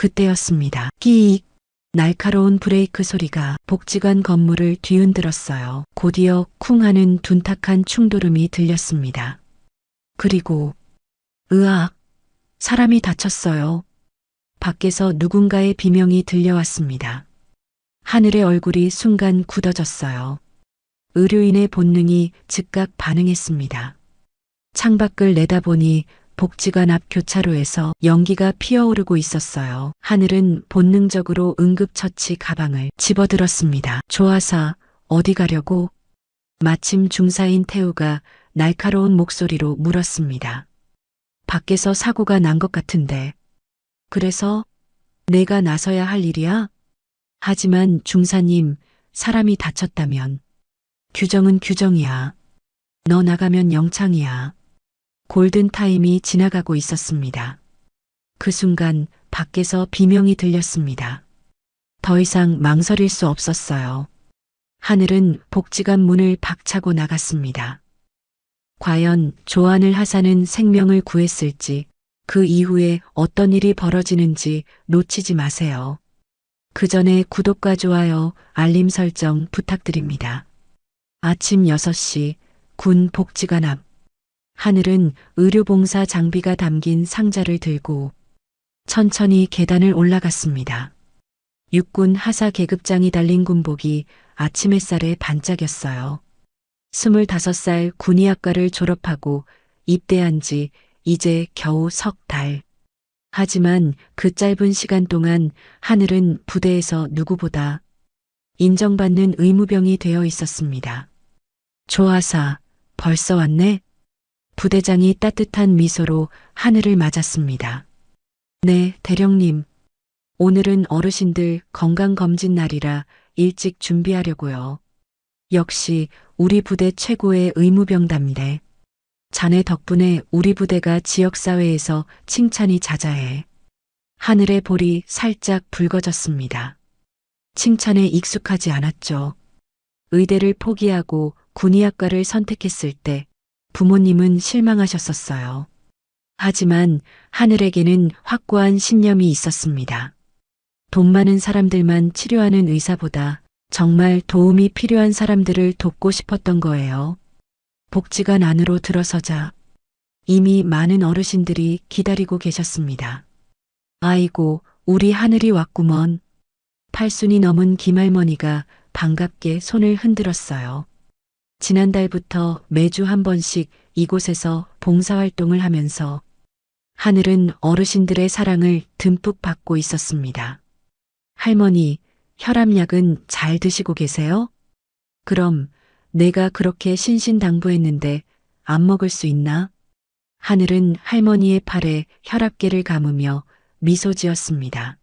그때였습니다. 끼익! 날카로운 브레이크 소리가 복지관 건물을 뒤흔들었어요. 곧이어 쿵 하는 둔탁한 충돌음이 들렸습니다. 그리고 으악! 사람이 다쳤어요. 밖에서 누군가의 비명이 들려왔습니다. 하늘의 얼굴이 순간 굳어졌어요. 의료인의 본능이 즉각 반응했습니다. 창밖을 내다보니 복지관 앞 교차로에서 연기가 피어오르고 있었어요. 하늘은 본능적으로 응급처치 가방을 집어들었습니다. 조아사, 어디 가려고? 마침 중사인 태우가 날카로운 목소리로 물었습니다. 밖에서 사고가 난 것 같은데. 그래서 내가 나서야 할 일이야? 하지만 중사님, 사람이 다쳤다면. 규정은 규정이야. 너 나가면 영창이야. 골든타임이 지나가고 있었습니다. 그 순간 밖에서 비명이 들렸습니다. 더 이상 망설일 수 없었어요. 하늘은 복지관 문을 박차고 나갔습니다. 과연 조안을 하사는 생명을 구했을지, 그 이후에 어떤 일이 벌어지는지 놓치지 마세요. 그 전에 구독과 좋아요, 알림 설정 부탁드립니다. 아침 6시 군 복지관 앞. 하늘은 의료봉사 장비가 담긴 상자를 들고 천천히 계단을 올라갔습니다. 육군 하사 계급장이 달린 군복이 아침 햇살에 반짝였어요. 25살 군의학과를 졸업하고 입대한 지 이제 겨우 석 달. 하지만 그 짧은 시간 동안 하늘은 부대에서 누구보다 인정받는 의무병이 되어 있었습니다. 조아사, 벌써 왔네? 부대장이 따뜻한 미소로 하늘을 맞았습니다. 네, 대령님. 오늘은 어르신들 건강검진 날이라 일찍 준비하려고요. 역시 우리 부대 최고의 의무병답니다. 자네 덕분에 우리 부대가 지역사회에서 칭찬이 자자해. 하늘의 볼이 살짝 붉어졌습니다. 칭찬에 익숙하지 않았죠. 의대를 포기하고 군의학과를 선택했을 때 부모님은 실망하셨었어요. 하지만 하늘에게는 확고한 신념이 있었습니다. 돈 많은 사람들만 치료하는 의사보다 정말 도움이 필요한 사람들을 돕고 싶었던 거예요. 복지관 안으로 들어서자 이미 많은 어르신들이 기다리고 계셨습니다. 아이고, 우리 하늘이 왔구먼. 80이 넘은 김할머니가 반갑게 손을 흔들었어요. 지난달부터 매주 한 번씩 이곳에서 봉사활동을 하면서 하늘은 어르신들의 사랑을 듬뿍 받고 있었습니다. 할머니, 혈압약은 잘 드시고 계세요? 그럼 내가 그렇게 신신당부했는데 안 먹을 수 있나? 하늘은 할머니의 팔에 혈압계를 감으며 미소 지었습니다.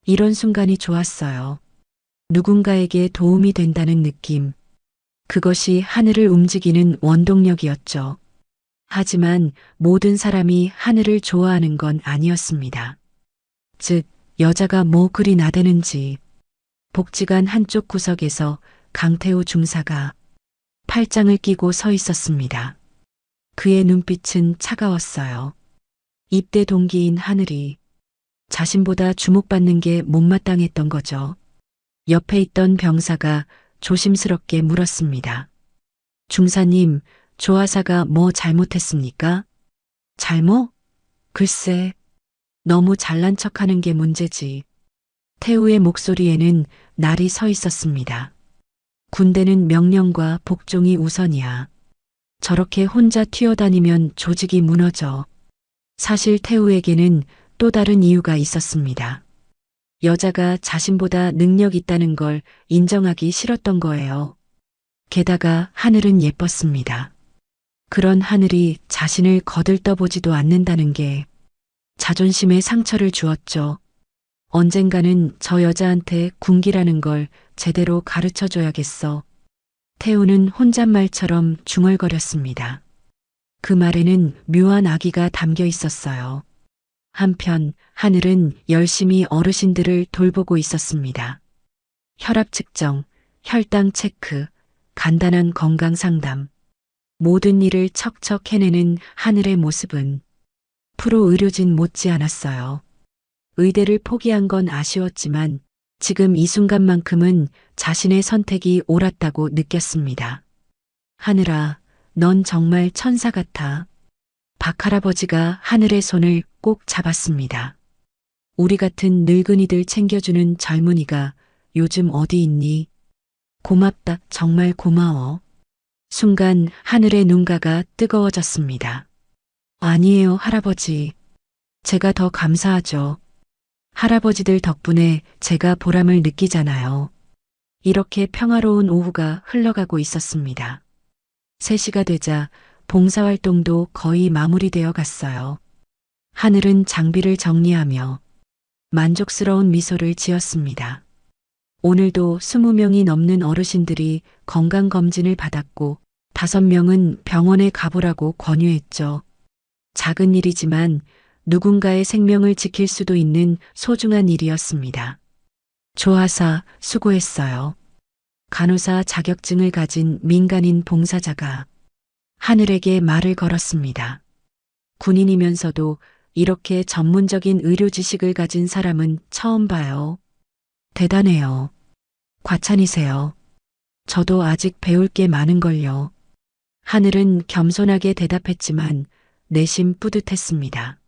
이런 순간이 좋았어요. 누군가에게 도움이 된다는 느낌. 그것이 하늘을 움직이는 원동력이었죠. 하지만 모든 사람이 하늘을 좋아하는 건 아니었습니다. 즉, 여자가 뭐 그리 나대는지. 복지관 한쪽 구석에서 강태우 중사가 팔짱을 끼고 서 있었습니다. 그의 눈빛은 차가웠어요. 입대 동기인 하늘이 자신보다 주목받는 게 못마땅했던 거죠. 옆에 있던 병사가 조심스럽게 물었습니다. 중사님, 조아사가 뭐 잘못했습니까? 잘못? 글쎄, 너무 잘난 척하는 게 문제지. 태우의 목소리에는 날이 서 있었습니다. 군대는 명령과 복종이 우선이야. 저렇게 혼자 튀어다니면 조직이 무너져. 사실 태우에게는 또 다른 이유가 있었습니다. 여자가 자신보다 능력 있다는 걸 인정하기 싫었던 거예요. 게다가 하늘은 예뻤습니다. 그런 하늘이 자신을 거들떠보지도 않는다는 게 자존심에 상처를 주었죠. 언젠가는 저 여자한테 군기라는 걸 제대로 가르쳐줘야겠어. 태우는 혼잣말처럼 중얼거렸습니다. 그 말에는 묘한 악의가 담겨 있었어요. 한편 하늘은 열심히 어르신들을 돌보고 있었습니다. 혈압 측정, 혈당 체크, 간단한 건강 상담. 모든 일을 척척 해내는 하늘의 모습은 프로 의료진 못지않았어요. 의대를 포기한 건 아쉬웠지만 지금 이 순간만큼은 자신의 선택이 옳았다고 느꼈습니다. 하늘아, 넌 정말 천사 같아. 박할아버지가 하늘의 손을 꼭 잡았습니다. 우리 같은 늙은이들 챙겨주는 젊은이가 요즘 어디 있니? 고맙다, 정말 고마워. 순간 하늘의 눈가가 뜨거워졌습니다. 아니에요, 할아버지. 제가 더 감사하죠. 할아버지들 덕분에 제가 보람을 느끼잖아요. 이렇게 평화로운 오후가 흘러가고 있었습니다. 3시가 되자 봉사활동도 거의 마무리되어 갔어요. 하늘은 장비를 정리하며 만족스러운 미소를 지었습니다. 오늘도 20명이 넘는 어르신들이 건강검진을 받았고 5명은 병원에 가보라고 권유했죠. 작은 일이지만 누군가의 생명을 지킬 수도 있는 소중한 일이었습니다. 조하사 수고했어요. 간호사 자격증을 가진 민간인 봉사자가 하늘에게 말을 걸었습니다. 군인이면서도 이렇게 전문적인 의료 지식을 가진 사람은 처음 봐요. 대단해요. 과찬이세요. 저도 아직 배울 게 많은걸요. 하늘은 겸손하게 대답했지만 내심 뿌듯했습니다.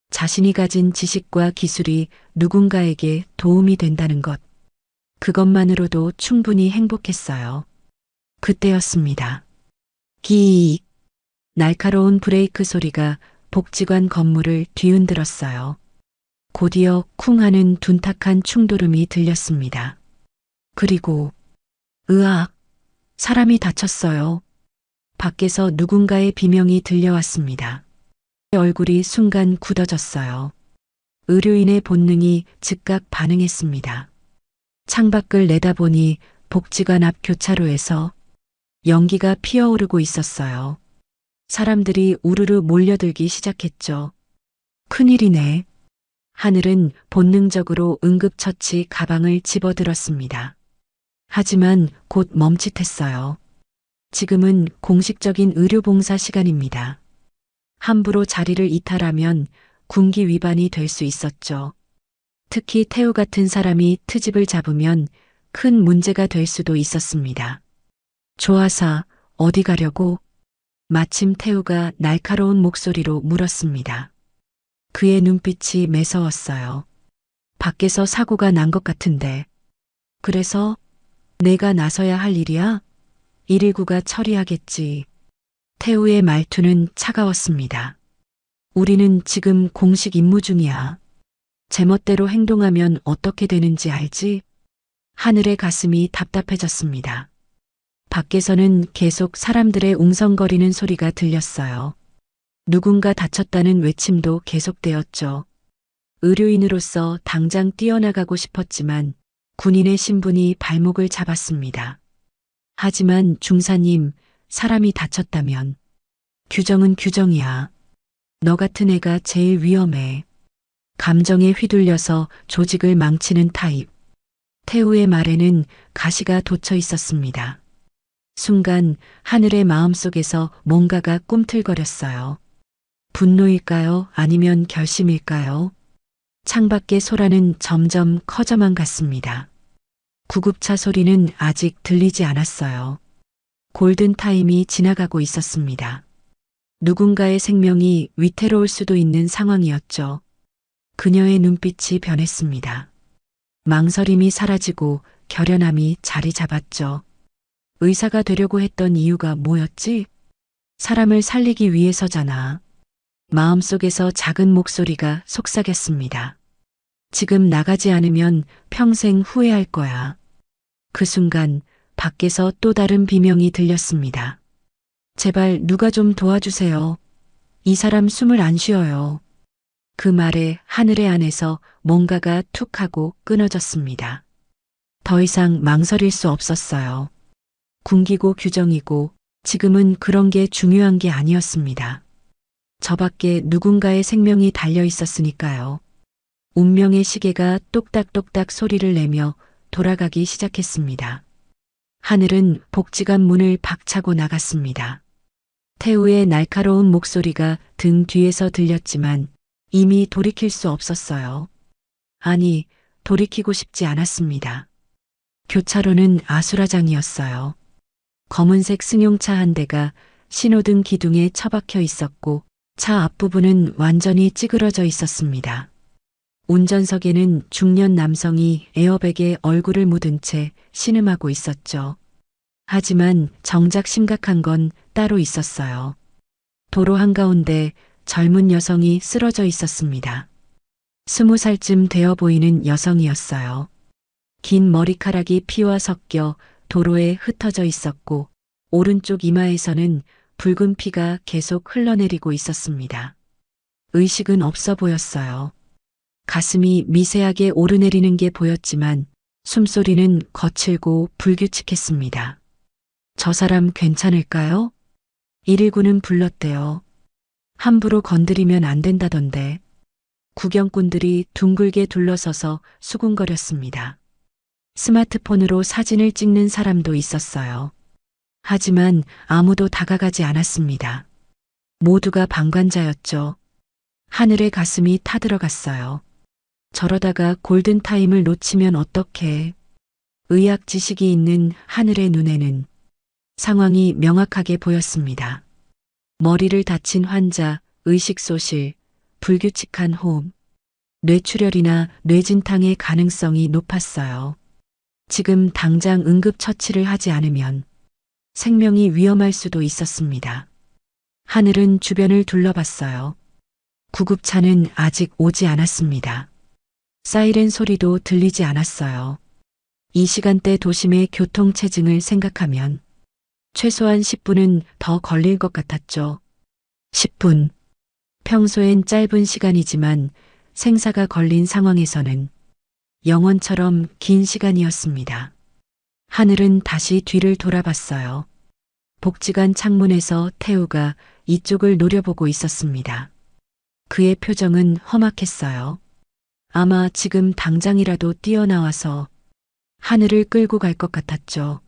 자신이 가진 지식과 기술이 누군가에게 도움이 된다는 것. 그것만으로도 충분히 행복했어요. 그때였습니다. 기익. 날카로운 브레이크 소리가 복지관 건물을 뒤흔들었어요. 곧이어 쿵 하는 둔탁한 충돌음이 들렸습니다. 그리고 으악, 사람이 다쳤어요. 밖에서 누군가의 비명이 들려왔습니다. 얼굴이 순간 굳어졌어요. 의료인의 본능이 즉각 반응했습니다. 창밖을 내다보니 복지관 앞 교차로에서 연기가 피어오르고 있었어요. 사람들이 우르르 몰려들기 시작했죠. 큰일이네. 하늘은 본능적으로 응급처치 가방을 집어들었습니다. 하지만 곧 멈칫했어요. 지금은 공식적인 의료봉사 시간입니다. 함부로 자리를 이탈하면 군기 위반이 될 수 있었죠. 특히 태우 같은 사람이 트집을 잡으면 큰 문제가 될 수도 있었습니다. 조하사, 어디 가려고? 마침 태우가 날카로운 목소리로 물었습니다. 그의 눈빛이 매서웠어요. 밖에서 사고가 난 것 같은데. 그래서 내가 나서야 할 일이야? 119가 처리하겠지. 태우의 말투는 차가웠습니다. 우리는 지금 공식 임무 중이야. 제멋대로 행동하면 어떻게 되는지 알지? 하늘의 가슴이 답답해졌습니다. 밖에서는 계속 사람들의 웅성거리는 소리가 들렸어요. 누군가 다쳤다는 외침도 계속되었죠. 의료인으로서 당장 뛰어나가고 싶었지만 군인의 신분이 발목을 잡았습니다. 하지만 중사님, 사람이 다쳤다면 규정은 규정이야. 너 같은 애가 제일 위험해. 감정에 휘둘려서 조직을 망치는 타입. 태우의 말에는 가시가 돋쳐 있었습니다. 순간 하늘의 마음속에서 뭔가가 꿈틀거렸어요. 분노일까요? 아니면 결심일까요? 창밖의 소라는 점점 커져만 갔습니다. 구급차 소리는 아직 들리지 않았어요. 골든타임이 지나가고 있었습니다. 누군가의 생명이 위태로울 수도 있는 상황이었죠. 그녀의 눈빛이 변했습니다. 망설임이 사라지고 결연함이 자리 잡았죠. 의사가 되려고 했던 이유가 뭐였지? 사람을 살리기 위해서잖아. 마음속에서 작은 목소리가 속삭였습니다. 지금 나가지 않으면 평생 후회할 거야. 그 순간 밖에서 또 다른 비명이 들렸습니다. 제발 누가 좀 도와주세요. 이 사람 숨을 안 쉬어요. 그 말에 하늘의 안에서 뭔가가 툭 하고 끊어졌습니다. 더 이상 망설일 수 없었어요. 군기고 규정이고 지금은 그런 게 중요한 게 아니었습니다. 저 밖에 누군가의 생명이 달려 있었으니까요. 운명의 시계가 똑딱똑딱 소리를 내며 돌아가기 시작했습니다. 하늘은 복지관 문을 박차고 나갔습니다. 태우의 날카로운 목소리가 등 뒤에서 들렸지만 이미 돌이킬 수 없었어요. 아니, 돌이키고 싶지 않았습니다. 교차로는 아수라장이었어요. 검은색 승용차 한 대가 신호등 기둥에 처박혀 있었고 차 앞부분은 완전히 찌그러져 있었습니다. 운전석에는 중년 남성이 에어백에 얼굴을 묻은 채 신음하고 있었죠. 하지만 정작 심각한 건 따로 있었어요. 도로 한가운데 젊은 여성이 쓰러져 있었습니다. 20살쯤 되어 보이는 여성이었어요. 긴 머리카락이 피와 섞여 도로에 흩어져 있었고 오른쪽 이마에서는 붉은 피가 계속 흘러내리고 있었습니다. 의식은 없어 보였어요. 가슴이 미세하게 오르내리는 게 보였지만 숨소리는 거칠고 불규칙했습니다. 저 사람 괜찮을까요? 119는 불렀대요. 함부로 건드리면 안 된다던데. 구경꾼들이 둥글게 둘러서서 수군거렸습니다. 스마트폰으로 사진을 찍는 사람도 있었어요. 하지만 아무도 다가가지 않았습니다. 모두가 방관자였죠. 하늘의 가슴이 타들어갔어요. 저러다가 골든타임을 놓치면 어떡해. 의학 지식이 있는 하늘의 눈에는 상황이 명확하게 보였습니다. 머리를 다친 환자, 의식소실, 불규칙한 호흡, 뇌출혈이나 뇌진탕의 가능성이 높았어요. 지금 당장 응급처치를 하지 않으면 생명이 위험할 수도 있었습니다. 하늘은 주변을 둘러봤어요. 구급차는 아직 오지 않았습니다. 사이렌 소리도 들리지 않았어요. 이 시간대 도심의 교통체증을 생각하면 최소한 10분은 더 걸릴 것 같았죠. 10분. 평소엔 짧은 시간이지만 생사가 걸린 상황에서는 영원처럼 긴 시간이었습니다. 하늘은 다시 뒤를 돌아봤어요. 복지관 창문에서 태우가 이쪽을 노려보고 있었습니다. 그의 표정은 험악했어요. 아마 지금 당장이라도 뛰어나와서 하늘을 끌고 갈 것 같았죠.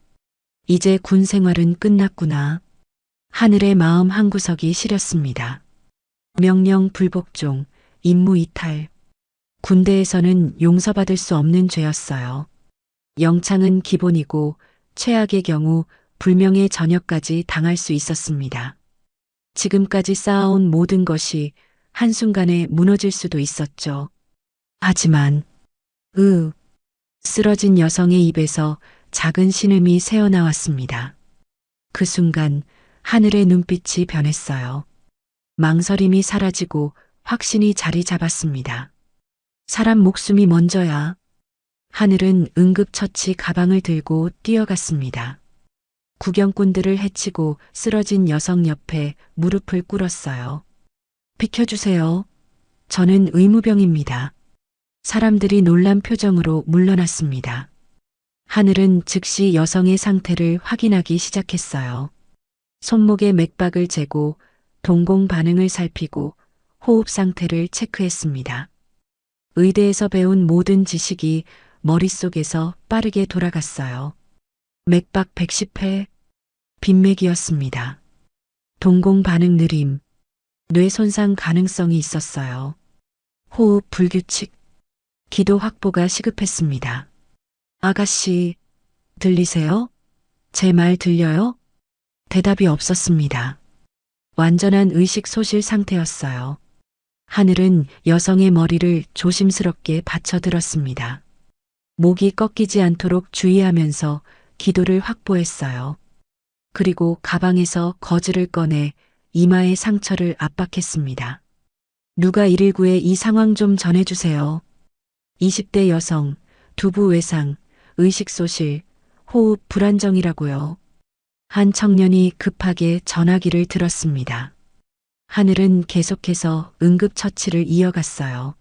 이제 군 생활은 끝났구나. 하늘의 마음 한구석이 시렸습니다. 명령 불복종, 임무 이탈. 군대에서는 용서받을 수 없는 죄였어요. 영창은 기본이고 최악의 경우 불명예 전역까지 당할 수 있었습니다. 지금까지 쌓아온 모든 것이 한순간에 무너질 수도 있었죠. 하지만, 쓰러진 여성의 입에서 작은 신음이 새어나왔습니다. 그 순간 하늘의 눈빛이 변했어요. 망설임이 사라지고 확신이 자리 잡았습니다. 사람 목숨이 먼저야. 하늘은 응급처치 가방을 들고 뛰어갔습니다. 구경꾼들을 해치고 쓰러진 여성 옆에 무릎을 꿇었어요. 비켜주세요. 저는 의무병입니다. 사람들이 놀란 표정으로 물러났습니다. 하늘은 즉시 여성의 상태를 확인하기 시작했어요. 손목의 맥박을 재고 동공 반응을 살피고 호흡 상태를 체크했습니다. 의대에서 배운 모든 지식이 머릿속에서 빠르게 돌아갔어요. 맥박 110회, 빈맥이었습니다. 동공 반응 느림, 뇌 손상 가능성이 있었어요. 호흡 불규칙, 기도 확보가 시급했습니다. 아가씨, 들리세요? 제 말 들려요? 대답이 없었습니다. 완전한 의식 소실 상태였어요. 하늘은 여성의 머리를 조심스럽게 받쳐들었습니다. 목이 꺾이지 않도록 주의하면서 기도를 확보했어요. 그리고 가방에서 거즈를 꺼내 이마의 상처를 압박했습니다. 누가 119에 이 상황 좀 전해주세요. 20대 여성, 두부 외상, 의식소실, 호흡 불안정이라고요. 한 청년이 급하게 전화기를 들었습니다. 하늘은 계속해서 응급처치를 이어갔어요.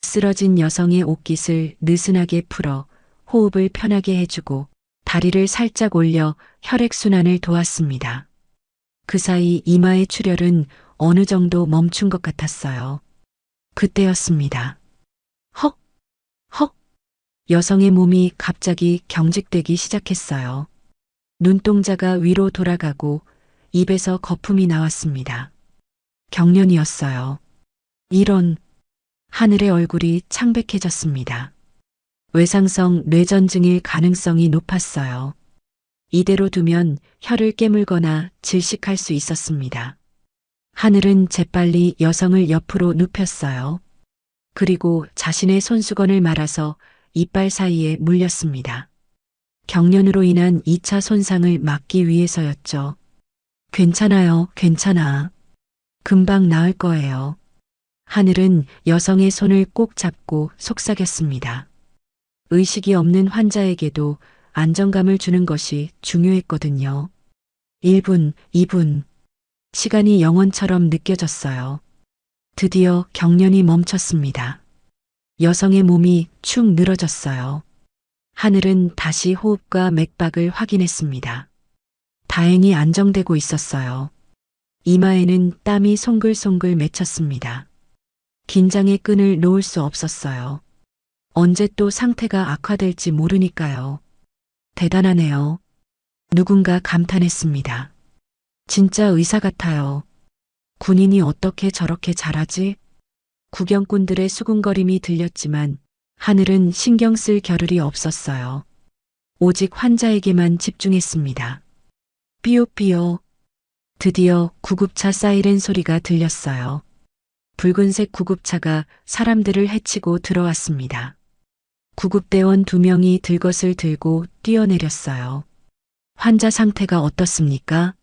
쓰러진 여성의 옷깃을 느슨하게 풀어 호흡을 편하게 해주고 다리를 살짝 올려 혈액순환을 도왔습니다. 그 사이 이마의 출혈은 어느 정도 멈춘 것 같았어요. 그때였습니다. 헉! 헉! 여성의 몸이 갑자기 경직되기 시작했어요. 눈동자가 위로 돌아가고 입에서 거품이 나왔습니다. 경련이었어요. 이런, 하늘의 얼굴이 창백해졌습니다. 외상성 뇌전증일 가능성이 높았어요. 이대로 두면 혀를 깨물거나 질식할 수 있었습니다. 하늘은 재빨리 여성을 옆으로 눕혔어요. 그리고 자신의 손수건을 말아서 이빨 사이에 물렸습니다. 경련으로 인한 2차 손상을 막기 위해서였죠. 괜찮아요, 괜찮아. 금방 나을 거예요. 하늘은 여성의 손을 꼭 잡고 속삭였습니다. 의식이 없는 환자에게도 안정감을 주는 것이 중요했거든요. 1분, 2분. 시간이 영원처럼 느껴졌어요. 드디어 경련이 멈췄습니다. 여성의 몸이 축 늘어졌어요. 하늘은 다시 호흡과 맥박을 확인했습니다. 다행히 안정되고 있었어요. 이마에는 땀이 송글송글 맺혔습니다. 긴장의 끈을 놓을 수 없었어요. 언제 또 상태가 악화될지 모르니까요. 대단하네요. 누군가 감탄했습니다. 진짜 의사 같아요. 군인이 어떻게 저렇게 잘하지? 구경꾼들의 수군거림이 들렸지만 하늘은 신경 쓸 겨를이 없었어요. 오직 환자에게만 집중했습니다. 삐요삐요. 드디어 구급차 사이렌 소리가 들렸어요. 붉은색 구급차가 사람들을 헤치고 들어왔습니다. 구급대원 2명이 들것을 들고 뛰어내렸어요. 환자 상태가 어떻습니까?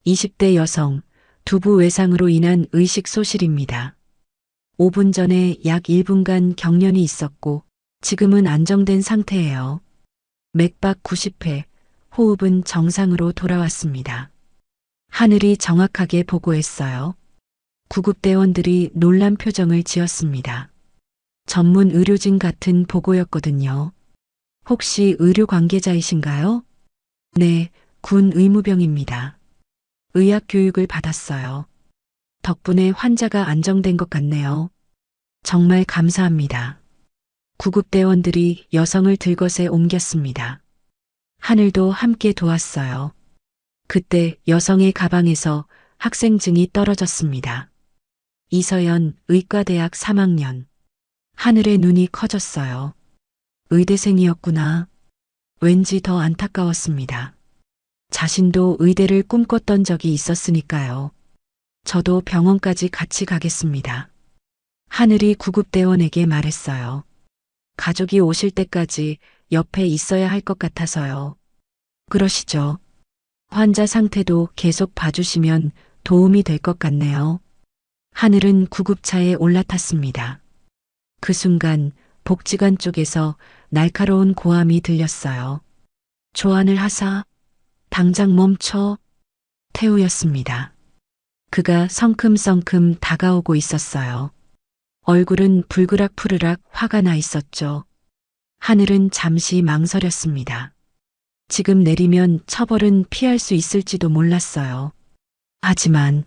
20대 여성, 두부 외상으로 인한 의식 소실입니다. 5분 전에 약 1분간 경련이 있었고 지금은 안정된 상태예요. 맥박 90회, 호흡은 정상으로 돌아왔습니다. 하늘이 정확하게 보고했어요. 구급대원들이 놀란 표정을 지었습니다. 전문 의료진 같은 보고였거든요. 혹시 의료 관계자이신가요? 네, 군 의무병입니다. 의학 교육을 받았어요. 덕분에 환자가 안정된 것 같네요. 정말 감사합니다. 구급대원들이 여성을 들것에 옮겼습니다. 하늘도 함께 도왔어요. 그때 여성의 가방에서 학생증이 떨어졌습니다. 이서연 의과대학 3학년. 하늘의 눈이 커졌어요. 의대생이었구나. 왠지 더 안타까웠습니다. 자신도 의대를 꿈꿨던 적이 있었으니까요. 저도 병원까지 같이 가겠습니다. 하늘이 구급대원에게 말했어요. 가족이 오실 때까지 옆에 있어야 할 것 같아서요. 그러시죠. 환자 상태도 계속 봐주시면 도움이 될 것 같네요. 하늘은 구급차에 올라탔습니다. 그 순간 복지관 쪽에서 날카로운 고함이 들렸어요. 조안을 하사, 당장 멈춰. 태우였습니다. 그가 성큼성큼 다가오고 있었어요. 얼굴은 불그락푸르락 화가 나 있었죠. 하늘은 잠시 망설였습니다. 지금 내리면 처벌은 피할 수 있을지도 몰랐어요. 하지만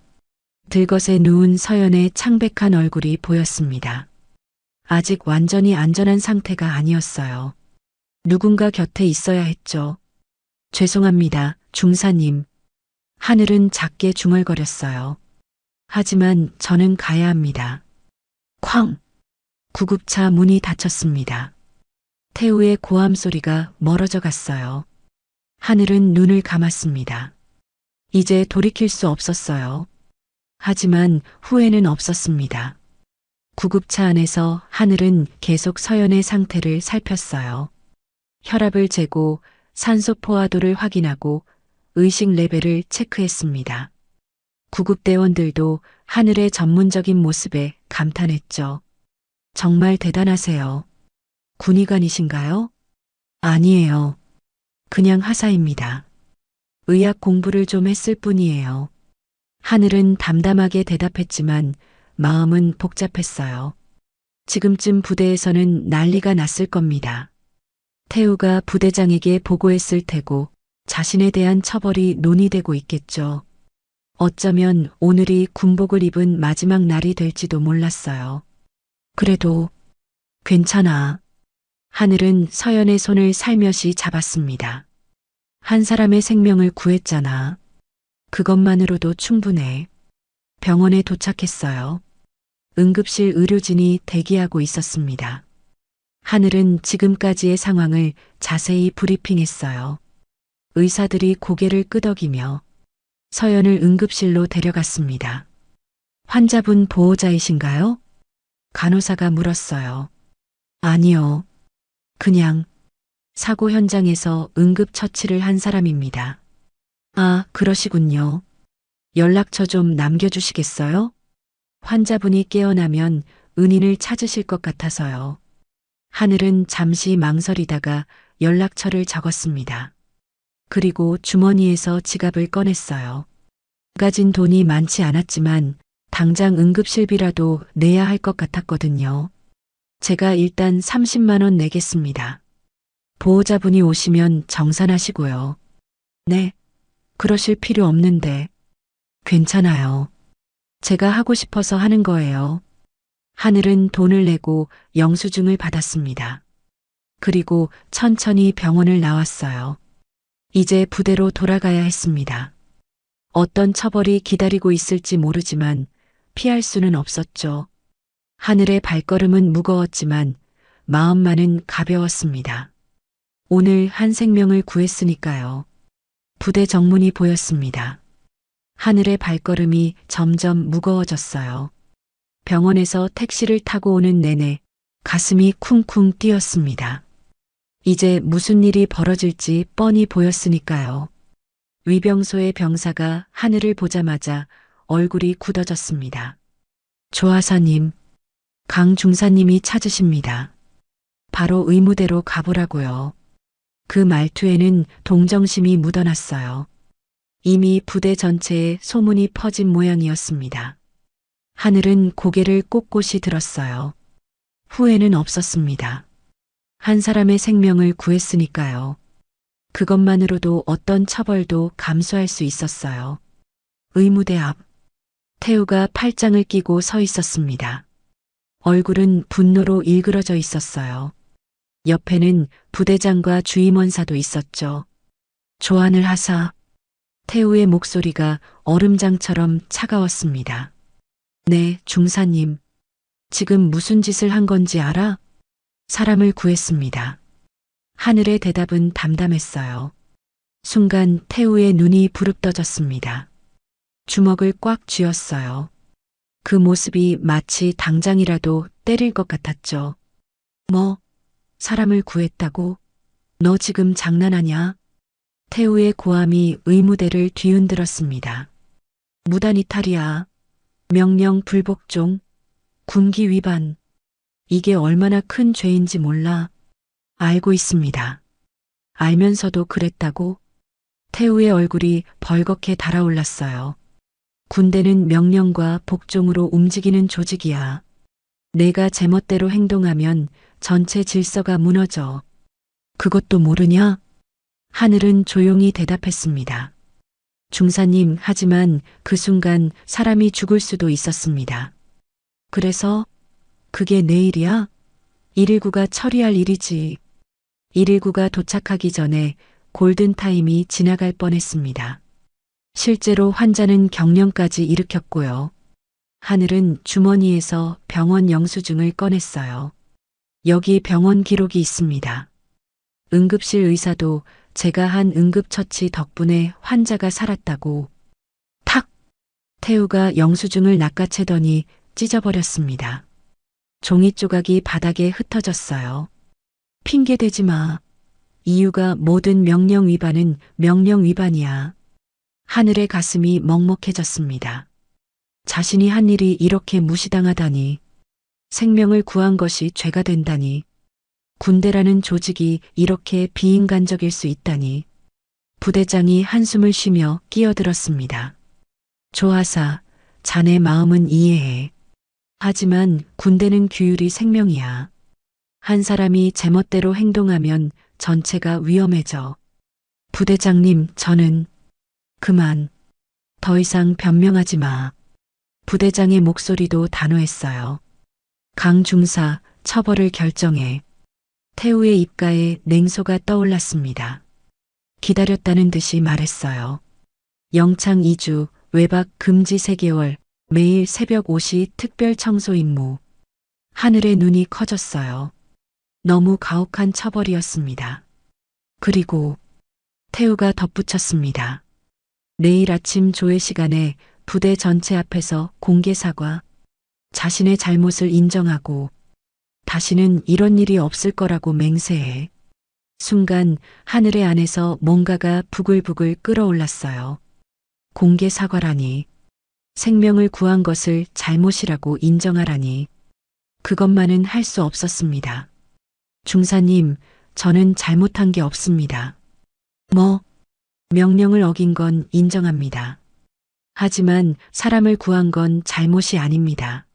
들것에 누운 서연의 창백한 얼굴이 보였습니다. 아직 완전히 안전한 상태가 아니었어요. 누군가 곁에 있어야 했죠. 죄송합니다, 중사님. 하늘은 작게 중얼거렸어요. 하지만 저는 가야 합니다. 쾅! 구급차 문이 닫혔습니다. 태우의 고함 소리가 멀어져 갔어요. 하늘은 눈을 감았습니다. 이제 돌이킬 수 없었어요. 하지만 후회는 없었습니다. 구급차 안에서 하늘은 계속 서연의 상태를 살폈어요. 혈압을 재고 산소 포화도를 확인하고 의식 레벨을 체크했습니다. 구급대원들도 하늘의 전문적인 모습에 감탄했죠. 정말 대단하세요. 군의관이신가요? 아니에요. 그냥 하사입니다. 의학 공부를 좀 했을 뿐이에요. 하늘은 담담하게 대답했지만 마음은 복잡했어요. 지금쯤 부대에서는 난리가 났을 겁니다. 태우가 부대장에게 보고했을 테고 자신에 대한 처벌이 논의되고 있겠죠. 어쩌면 오늘이 군복을 입은 마지막 날이 될지도 몰랐어요. 그래도 괜찮아. 하늘은 서연의 손을 살며시 잡았습니다. 한 사람의 생명을 구했잖아. 그것만으로도 충분해. 병원에 도착했어요. 응급실 의료진이 대기하고 있었습니다. 하늘은 지금까지의 상황을 자세히 브리핑했어요. 의사들이 고개를 끄덕이며 서연을 응급실로 데려갔습니다. 환자분 보호자이신가요? 간호사가 물었어요. 아니요. 그냥 사고 현장에서 응급처치를 한 사람입니다. 아, 그러시군요. 연락처 좀 남겨주시겠어요? 환자분이 깨어나면 은인을 찾으실 것 같아서요. 하늘은 잠시 망설이다가 연락처를 적었습니다. 그리고 주머니에서 지갑을 꺼냈어요. 가진 돈이 많지 않았지만 당장 응급실비라도 내야 할 것 같았거든요. 제가 일단 30만 원 내겠습니다. 보호자분이 오시면 정산하시고요. 네, 그러실 필요 없는데. 괜찮아요. 제가 하고 싶어서 하는 거예요. 하늘은 돈을 내고 영수증을 받았습니다. 그리고 천천히 병원을 나왔어요. 이제 부대로 돌아가야 했습니다. 어떤 처벌이 기다리고 있을지 모르지만 피할 수는 없었죠. 하늘의 발걸음은 무거웠지만 마음만은 가벼웠습니다. 오늘 한 생명을 구했으니까요. 부대 정문이 보였습니다. 하늘의 발걸음이 점점 무거워졌어요. 병원에서 택시를 타고 오는 내내 가슴이 쿵쿵 뛰었습니다. 이제 무슨 일이 벌어질지 뻔히 보였으니까요. 위병소의 병사가 하늘을 보자마자 얼굴이 굳어졌습니다. 조하사님, 강 중사님이 찾으십니다. 바로 의무대로 가보라고요. 그 말투에는 동정심이 묻어났어요. 이미 부대 전체에 소문이 퍼진 모양이었습니다. 하늘은 고개를 꼿꼿이 들었어요. 후회는 없었습니다. 한 사람의 생명을 구했으니까요. 그것만으로도 어떤 처벌도 감수할 수 있었어요. 의무대 앞, 태우가 팔짱을 끼고 서 있었습니다. 얼굴은 분노로 일그러져 있었어요. 옆에는 부대장과 주임원사도 있었죠. 조안을 하사. 태우의 목소리가 얼음장처럼 차가웠습니다. 네, 중사님. 지금 무슨 짓을 한 건지 알아? 사람을 구했습니다. 하늘의 대답은 담담했어요. 순간 태우의 눈이 부릅떠졌습니다. 주먹을 꽉 쥐었어요. 그 모습이 마치 당장이라도 때릴 것 같았죠. 뭐, 사람을 구했다고? 너 지금 장난하냐? 태우의 고함이 의무대를 뒤흔들었습니다. 무단 이탈이야. 명령 불복종. 군기 위반. 이게 얼마나 큰 죄인지 몰라. 알고 있습니다. 알면서도 그랬다고? 태우의 얼굴이 벌겋게 달아올랐어요. 군대는 명령과 복종으로 움직이는 조직이야. 내가 제멋대로 행동하면 전체 질서가 무너져. 그것도 모르냐? 하늘은 조용히 대답했습니다. 중사님, 하지만 그 순간 사람이 죽을 수도 있었습니다. 그래서 그게 내일이야? 119가 처리할 일이지. 119가 도착하기 전에 골든타임이 지나갈 뻔했습니다. 실제로 환자는 경련까지 일으켰고요. 하늘은 주머니에서 병원 영수증을 꺼냈어요. 여기 병원 기록이 있습니다. 응급실 의사도 제가 한 응급처치 덕분에 환자가 살았다고. 탁! 태우가 영수증을 낚아채더니 찢어버렸습니다. 종이 조각이 바닥에 흩어졌어요. 핑계대지 마. 이유가 모든 명령 위반은 명령 위반이야. 하늘의 가슴이 먹먹해졌습니다. 자신이 한 일이 이렇게 무시당하다니. 생명을 구한 것이 죄가 된다니. 군대라는 조직이 이렇게 비인간적일 수 있다니. 부대장이 한숨을 쉬며 끼어들었습니다. 조하사, 자네 마음은 이해해. 하지만 군대는 규율이 생명이야. 한 사람이 제멋대로 행동하면 전체가 위험해져. 부대장님, 저는 그만. 더 이상 변명하지 마. 부대장의 목소리도 단호했어요. 강 중사, 처벌을 결정해. 태우의 입가에 냉소가 떠올랐습니다. 기다렸다는 듯이 말했어요. 영창 2주, 외박 금지 3개월, 매일 새벽 5시 특별 청소 임무. 하늘의 눈이 커졌어요. 너무 가혹한 처벌이었습니다. 그리고 태우가 덧붙였습니다. 내일 아침 조회 시간에 부대 전체 앞에서 공개 사과, 자신의 잘못을 인정하고 다시는 이런 일이 없을 거라고 맹세해. 순간 하늘의 안에서 뭔가가 부글부글 끓어올랐어요. 공개 사과라니, 생명을 구한 것을 잘못이라고 인정하라니, 그것만은 할 수 없었습니다. 중사님, 저는 잘못한 게 없습니다. 명령을 어긴 건 인정합니다. 하지만 사람을 구한 건 잘못이 아닙니다.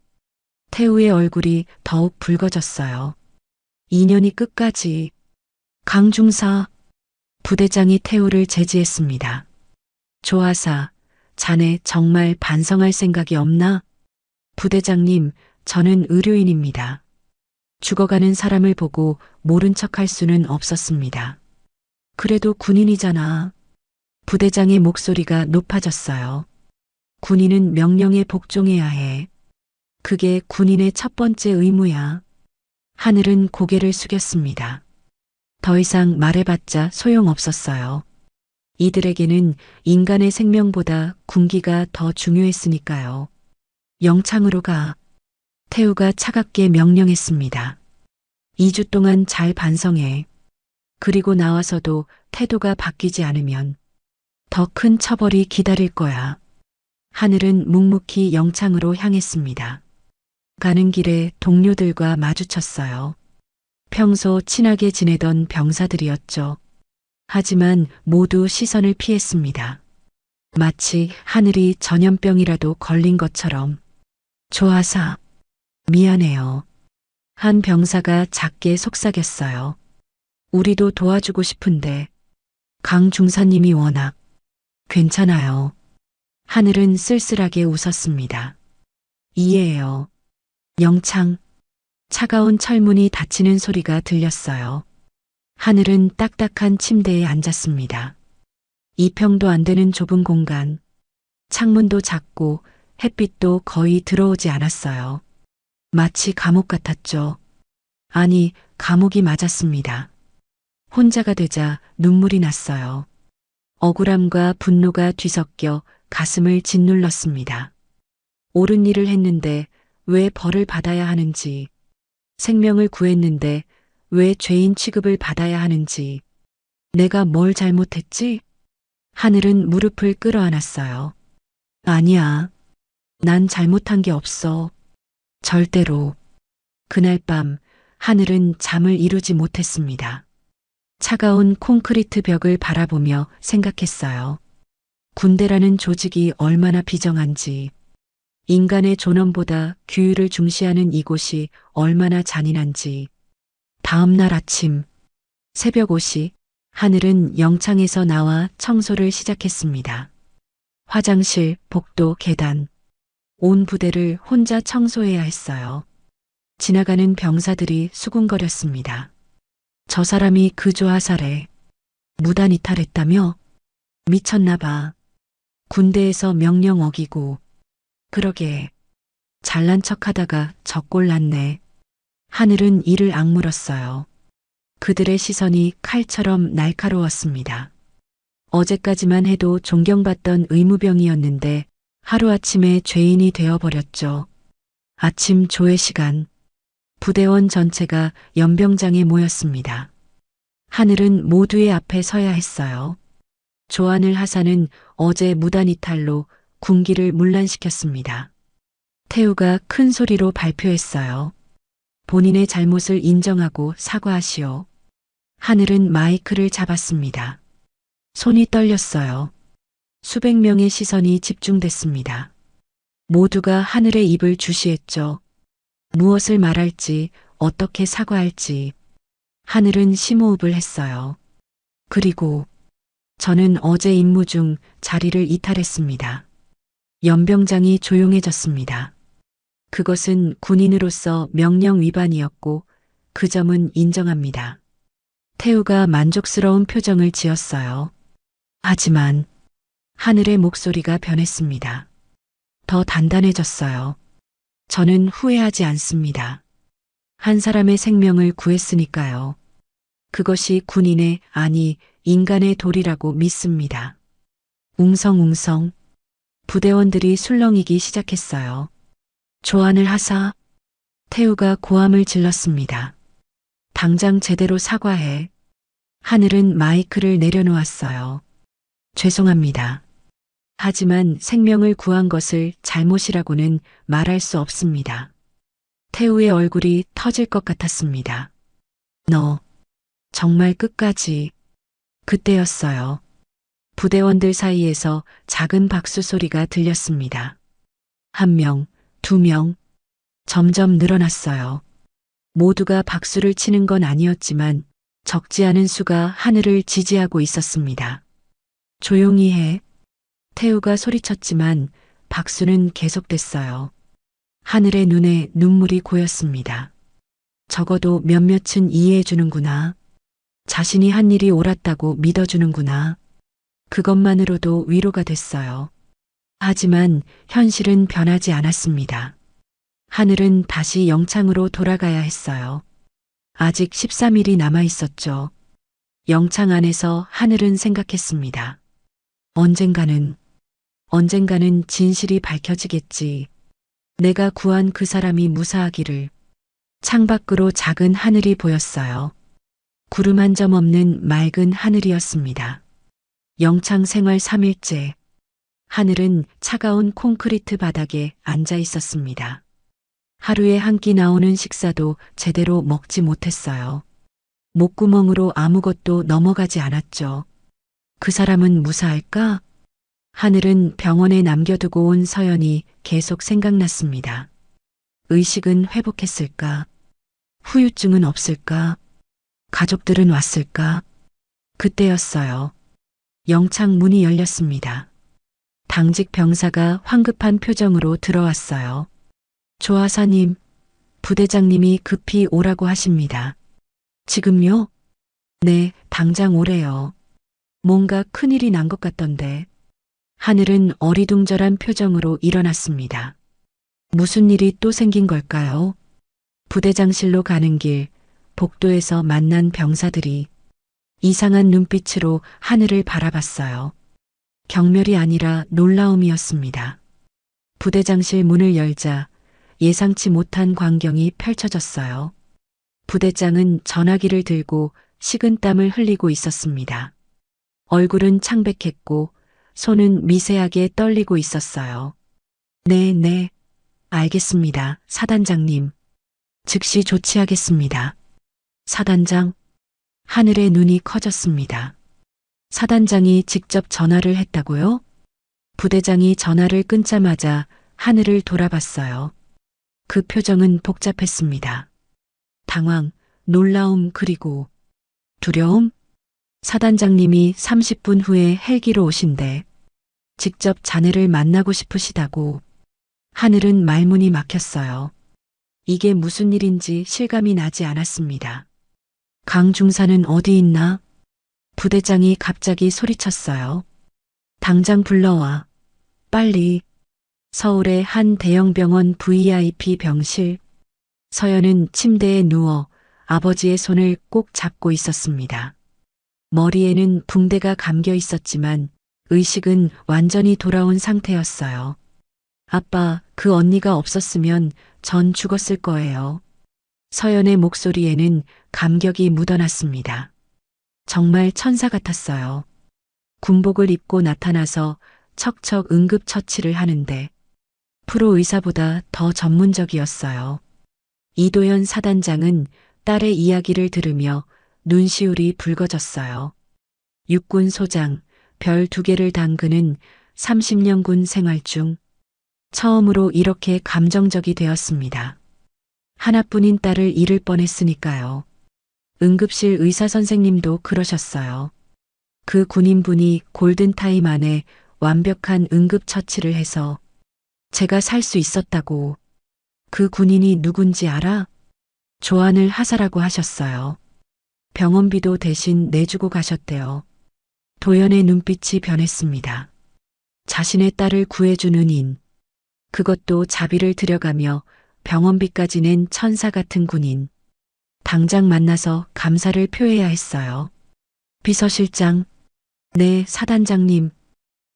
태우의 얼굴이 더욱 붉어졌어요. 2년이 끝까지. 강중사 부대장이 태우를 제지했습니다. 조하사, 자네 정말 반성할 생각이 없나? 부대장님, 저는 의료인입니다. 죽어가는 사람을 보고 모른 척할 수는 없었습니다. 그래도 군인이잖아. 부대장의 목소리가 높아졌어요. 군인은 명령에 복종해야 해. 그게 군인의 첫 번째 의무야. 하늘은 고개를 숙였습니다. 더 이상 말해봤자 소용없었어요. 이들에게는 인간의 생명보다 군기가 더 중요했으니까요. 영창으로 가. 태우가 차갑게 명령했습니다. 2주 동안 잘 반성해. 그리고 나와서도 태도가 바뀌지 않으면 더 큰 처벌이 기다릴 거야. 하늘은 묵묵히 영창으로 향했습니다. 가는 길에 동료들과 마주쳤어요. 평소 친하게 지내던 병사들이었죠. 하지만 모두 시선을 피했습니다. 마치 하늘이 전염병이라도 걸린 것처럼. 조하사, 미안해요. 한 병사가 작게 속삭였어요. 우리도 도와주고 싶은데 강 중사님이 워낙. 괜찮아요. 하늘은 쓸쓸하게 웃었습니다. 이해해요. 영창. 차가운 철문이 닫히는 소리가 들렸어요. 하늘은 딱딱한 침대에 앉았습니다. 2평도 안 되는 좁은 공간. 창문도 작고 햇빛도 거의 들어오지 않았어요. 마치 감옥 같았죠. 아니, 감옥이 맞았습니다. 혼자가 되자 눈물이 났어요. 억울함과 분노가 뒤섞여 가슴을 짓눌렀습니다. 옳은 일을 했는데 왜 벌을 받아야 하는지, 생명을 구했는데 왜 죄인 취급을 받아야 하는지, 내가 뭘 잘못했지? 하늘은 무릎을 끌어안았어요. 아니야. 난 잘못한 게 없어. 절대로. 그날 밤 하늘은 잠을 이루지 못했습니다. 차가운 콘크리트 벽을 바라보며 생각했어요. 군대라는 조직이 얼마나 비정한지, 인간의 존엄보다 규율을 중시하는 이곳이 얼마나 잔인한지. 다음 날 아침, 새벽 5시, 하늘은 영창에서 나와 청소를 시작했습니다. 화장실, 복도, 계단. 온 부대를 혼자 청소해야 했어요. 지나가는 병사들이 수군거렸습니다. 저 사람이 그 조하사래. 무단 이탈했다며? 미쳤나 봐. 군대에서 명령 어기고. 그러게. 잘난 척하다가 저꼴 났네. 하늘은 이를 악물었어요. 그들의 시선이 칼처럼 날카로웠습니다. 어제까지만 해도 존경받던 의무병이었는데 하루아침에 죄인이 되어버렸죠. 아침 조회 시간. 부대원 전체가 연병장에 모였습니다. 하늘은 모두의 앞에 서야 했어요. 조하늘 하사는 어제 무단 이탈로 군기를 문란시켰습니다. 태우가 큰 소리로 발표했어요. 본인의 잘못을 인정하고 사과하시오. 하늘은 마이크를 잡았습니다. 손이 떨렸어요. 수백 명의 시선이 집중됐습니다. 모두가 하늘의 입을 주시했죠. 무엇을 말할지, 어떻게 사과할지. 하늘은 심호흡을 했어요. 그리고 저는 어제 임무 중 자리를 이탈했습니다. 연병장이 조용해졌습니다. 그것은 군인으로서 명령 위반이었고 그 점은 인정합니다. 태우가 만족스러운 표정을 지었어요. 하지만 하늘의 목소리가 변했습니다. 더 단단해졌어요. 저는 후회하지 않습니다. 한 사람의 생명을 구했으니까요. 그것이 군인의, 아니, 인간의 도리라고 믿습니다. 웅성웅성 부대원들이 술렁이기 시작했어요. 조안을 하사. 태우가 고함을 질렀습니다. 당장 제대로 사과해. 하늘은 마이크를 내려놓았어요. 죄송합니다. 하지만 생명을 구한 것을 잘못이라고는 말할 수 없습니다. 태우의 얼굴이 터질 것 같았습니다. 너 정말 끝까지. 그때였어요. 부대원들 사이에서 작은 박수 소리가 들렸습니다. 1명, 2명, 점점 늘어났어요. 모두가 박수를 치는 건 아니었지만 적지 않은 수가 하늘을 지지하고 있었습니다. 조용히 해. 태우가 소리쳤지만 박수는 계속됐어요. 하늘의 눈에 눈물이 고였습니다. 적어도 몇몇은 이해해주는구나. 자신이 한 일이 옳았다고 믿어주는구나. 그것만으로도 위로가 됐어요. 하지만 현실은 변하지 않았습니다. 하늘은 다시 영창으로 돌아가야 했어요. 아직 13일이 남아 있었죠. 영창 안에서 하늘은 생각했습니다. 언젠가는 진실이 밝혀지겠지. 내가 구한 그 사람이 무사하기를. 창밖으로 작은 하늘이 보였어요. 구름 한 점 없는 맑은 하늘이었습니다. 영창 생활 3일째. 하늘은 차가운 콘크리트 바닥에 앉아 있었습니다. 하루에 한 끼 나오는 식사도 제대로 먹지 못했어요. 목구멍으로 아무것도 넘어가지 않았죠. 그 사람은 무사할까? 하늘은 병원에 남겨두고 온 서연이 계속 생각났습니다. 의식은 회복했을까? 후유증은 없을까? 가족들은 왔을까? 그때였어요. 영창 문이 열렸습니다. 당직 병사가 황급한 표정으로 들어왔어요. 조하사님, 부대장님이 급히 오라고 하십니다. 지금요? 네, 당장 오래요. 뭔가 큰일이 난 것 같던데. 하늘은 어리둥절한 표정으로 일어났습니다. 무슨 일이 또 생긴 걸까요? 부대장실로 가는 길, 복도에서 만난 병사들이 이상한 눈빛으로 하늘을 바라봤어요. 경멸이 아니라 놀라움이었습니다. 부대장실 문을 열자 예상치 못한 광경이 펼쳐졌어요. 부대장은 전화기를 들고 식은땀을 흘리고 있었습니다. 얼굴은 창백했고 손은 미세하게 떨리고 있었어요. 네, 알겠습니다, 사단장님. 즉시 조치하겠습니다. 사단장? 하늘의 눈이 커졌습니다. 사단장이 직접 전화를 했다고요? 부대장이 전화를 끊자마자 하늘을 돌아봤어요. 그 표정은 복잡했습니다. 당황, 놀라움 그리고 두려움? 사단장님이 30분 후에 헬기로 오신대. 직접 자네를 만나고 싶으시다고. 하늘은 말문이 막혔어요. 이게 무슨 일인지 실감이 나지 않았습니다. 강 중사는 어디 있나? 부대장이 갑자기 소리쳤어요. 당장 불러와. 빨리. 서울의 한 대형 병원 VIP 병실. 서연은 침대에 누워 아버지의 손을 꼭 잡고 있었습니다. 머리에는 붕대가 감겨 있었지만 의식은 완전히 돌아온 상태였어요. 아빠, 그 언니가 없었으면 전 죽었을 거예요. 서연의 목소리에는 감격이 묻어났습니다. 정말 천사 같았어요. 군복을 입고 나타나서 척척 응급처치를 하는데 프로 의사보다 더 전문적이었어요. 이도현 사단장은 딸의 이야기를 들으며 눈시울이 붉어졌어요. 육군 소장, 별 2개를 단 그는 30년 군 생활 중 처음으로 이렇게 감정적이 되었습니다. 하나뿐인 딸을 잃을 뻔했으니까요. 응급실 의사 선생님도 그러셨어요. 그 군인분이 골든타임 안에 완벽한 응급처치를 해서 제가 살 수 있었다고. 그 군인이 누군지 알아? 조안을 하사라고 하셨어요. 병원비도 대신 내주고 가셨대요. 도연의 눈빛이 변했습니다. 자신의 딸을 구해준 은인. 그것도 자비를 들여가며 병원비까지 낸 천사 같은 군인. 당장 만나서 감사를 표해야 했어요. 비서실장, 네, 사단장님.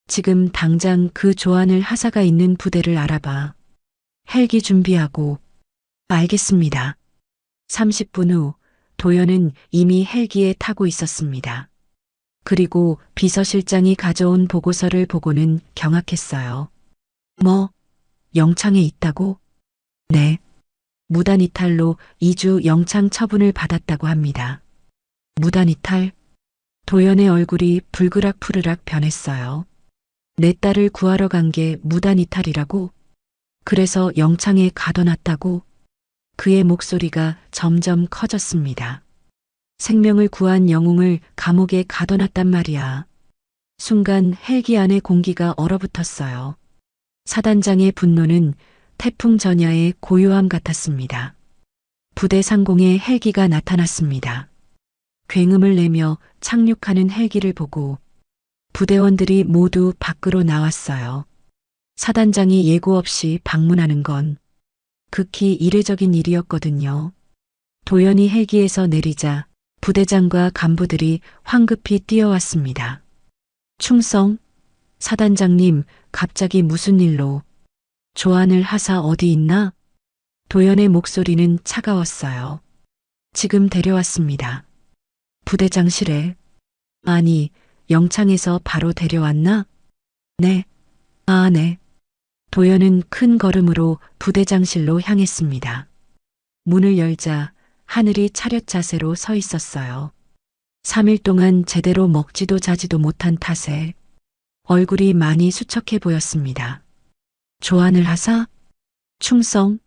지금 당장 그 조안을 하사가 있는 부대를 알아봐. 헬기 준비하고. 알겠습니다. 30분 후 도연은 이미 헬기에 타고 있었습니다. 그리고 비서실장이 가져온 보고서를 보고는 경악했어요. 뭐, 영창에 있다고? 네. 무단 이탈로 2주 영창 처분을 받았다고 합니다. 무단 이탈? 도연의 얼굴이 불그락푸르락 변했어요. 내 딸을 구하러 간 게 무단 이탈이라고? 그래서 영창에 가둬놨다고? 그의 목소리가 점점 커졌습니다. 생명을 구한 영웅을 감옥에 가둬놨단 말이야. 순간 헬기 안의 공기가 얼어붙었어요. 사단장의 분노는 태풍 전야의 고요함 같았습니다. 부대 상공에 헬기가 나타났습니다. 굉음을 내며 착륙하는 헬기를 보고 부대원들이 모두 밖으로 나왔어요. 사단장이 예고 없이 방문하는 건 극히 이례적인 일이었거든요. 도연이 헬기에서 내리자 부대장과 간부들이 황급히 뛰어왔습니다. 충성, 사단장님, 갑자기 무슨 일로? 조안을 하사 어디 있나? 도연의 목소리는 차가웠어요. 지금 데려왔습니다. 부대장실에. 아니, 영창에서 바로 데려왔나? 네. 아, 네. 도연은 큰 걸음으로 부대장실로 향했습니다. 문을 열자 하늘이 차렷 자세로 서 있었어요. 3일 동안 제대로 먹지도 자지도 못한 탓에 얼굴이 많이 수척해 보였습니다. 조안을 하사? 충성,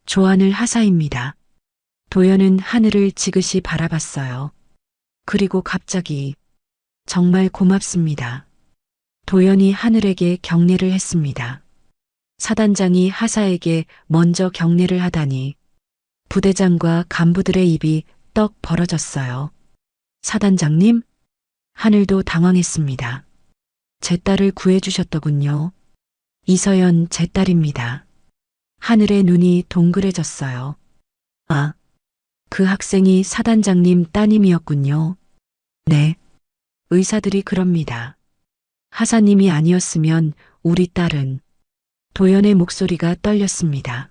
조안을 하사입니다. 도연은 하늘을 지그시 바라봤어요. 그리고 갑자기 정말 고맙습니다. 도연이 하늘에게 경례를 했습니다. 사단장이 하사에게 먼저 경례를 하다니 부대장과 간부들의 입이 떡 벌어졌어요. 사단장님? 하늘도 당황했습니다. 제 딸을 구해주셨더군요. 이서연 제 딸입니다. 하늘의 눈이 동그래졌어요. 아, 그 학생이 사단장님 따님이었군요. 네. 의사들이 그럽니다. 하사님이 아니었으면 우리 딸은. 도연의 목소리가 떨렸습니다.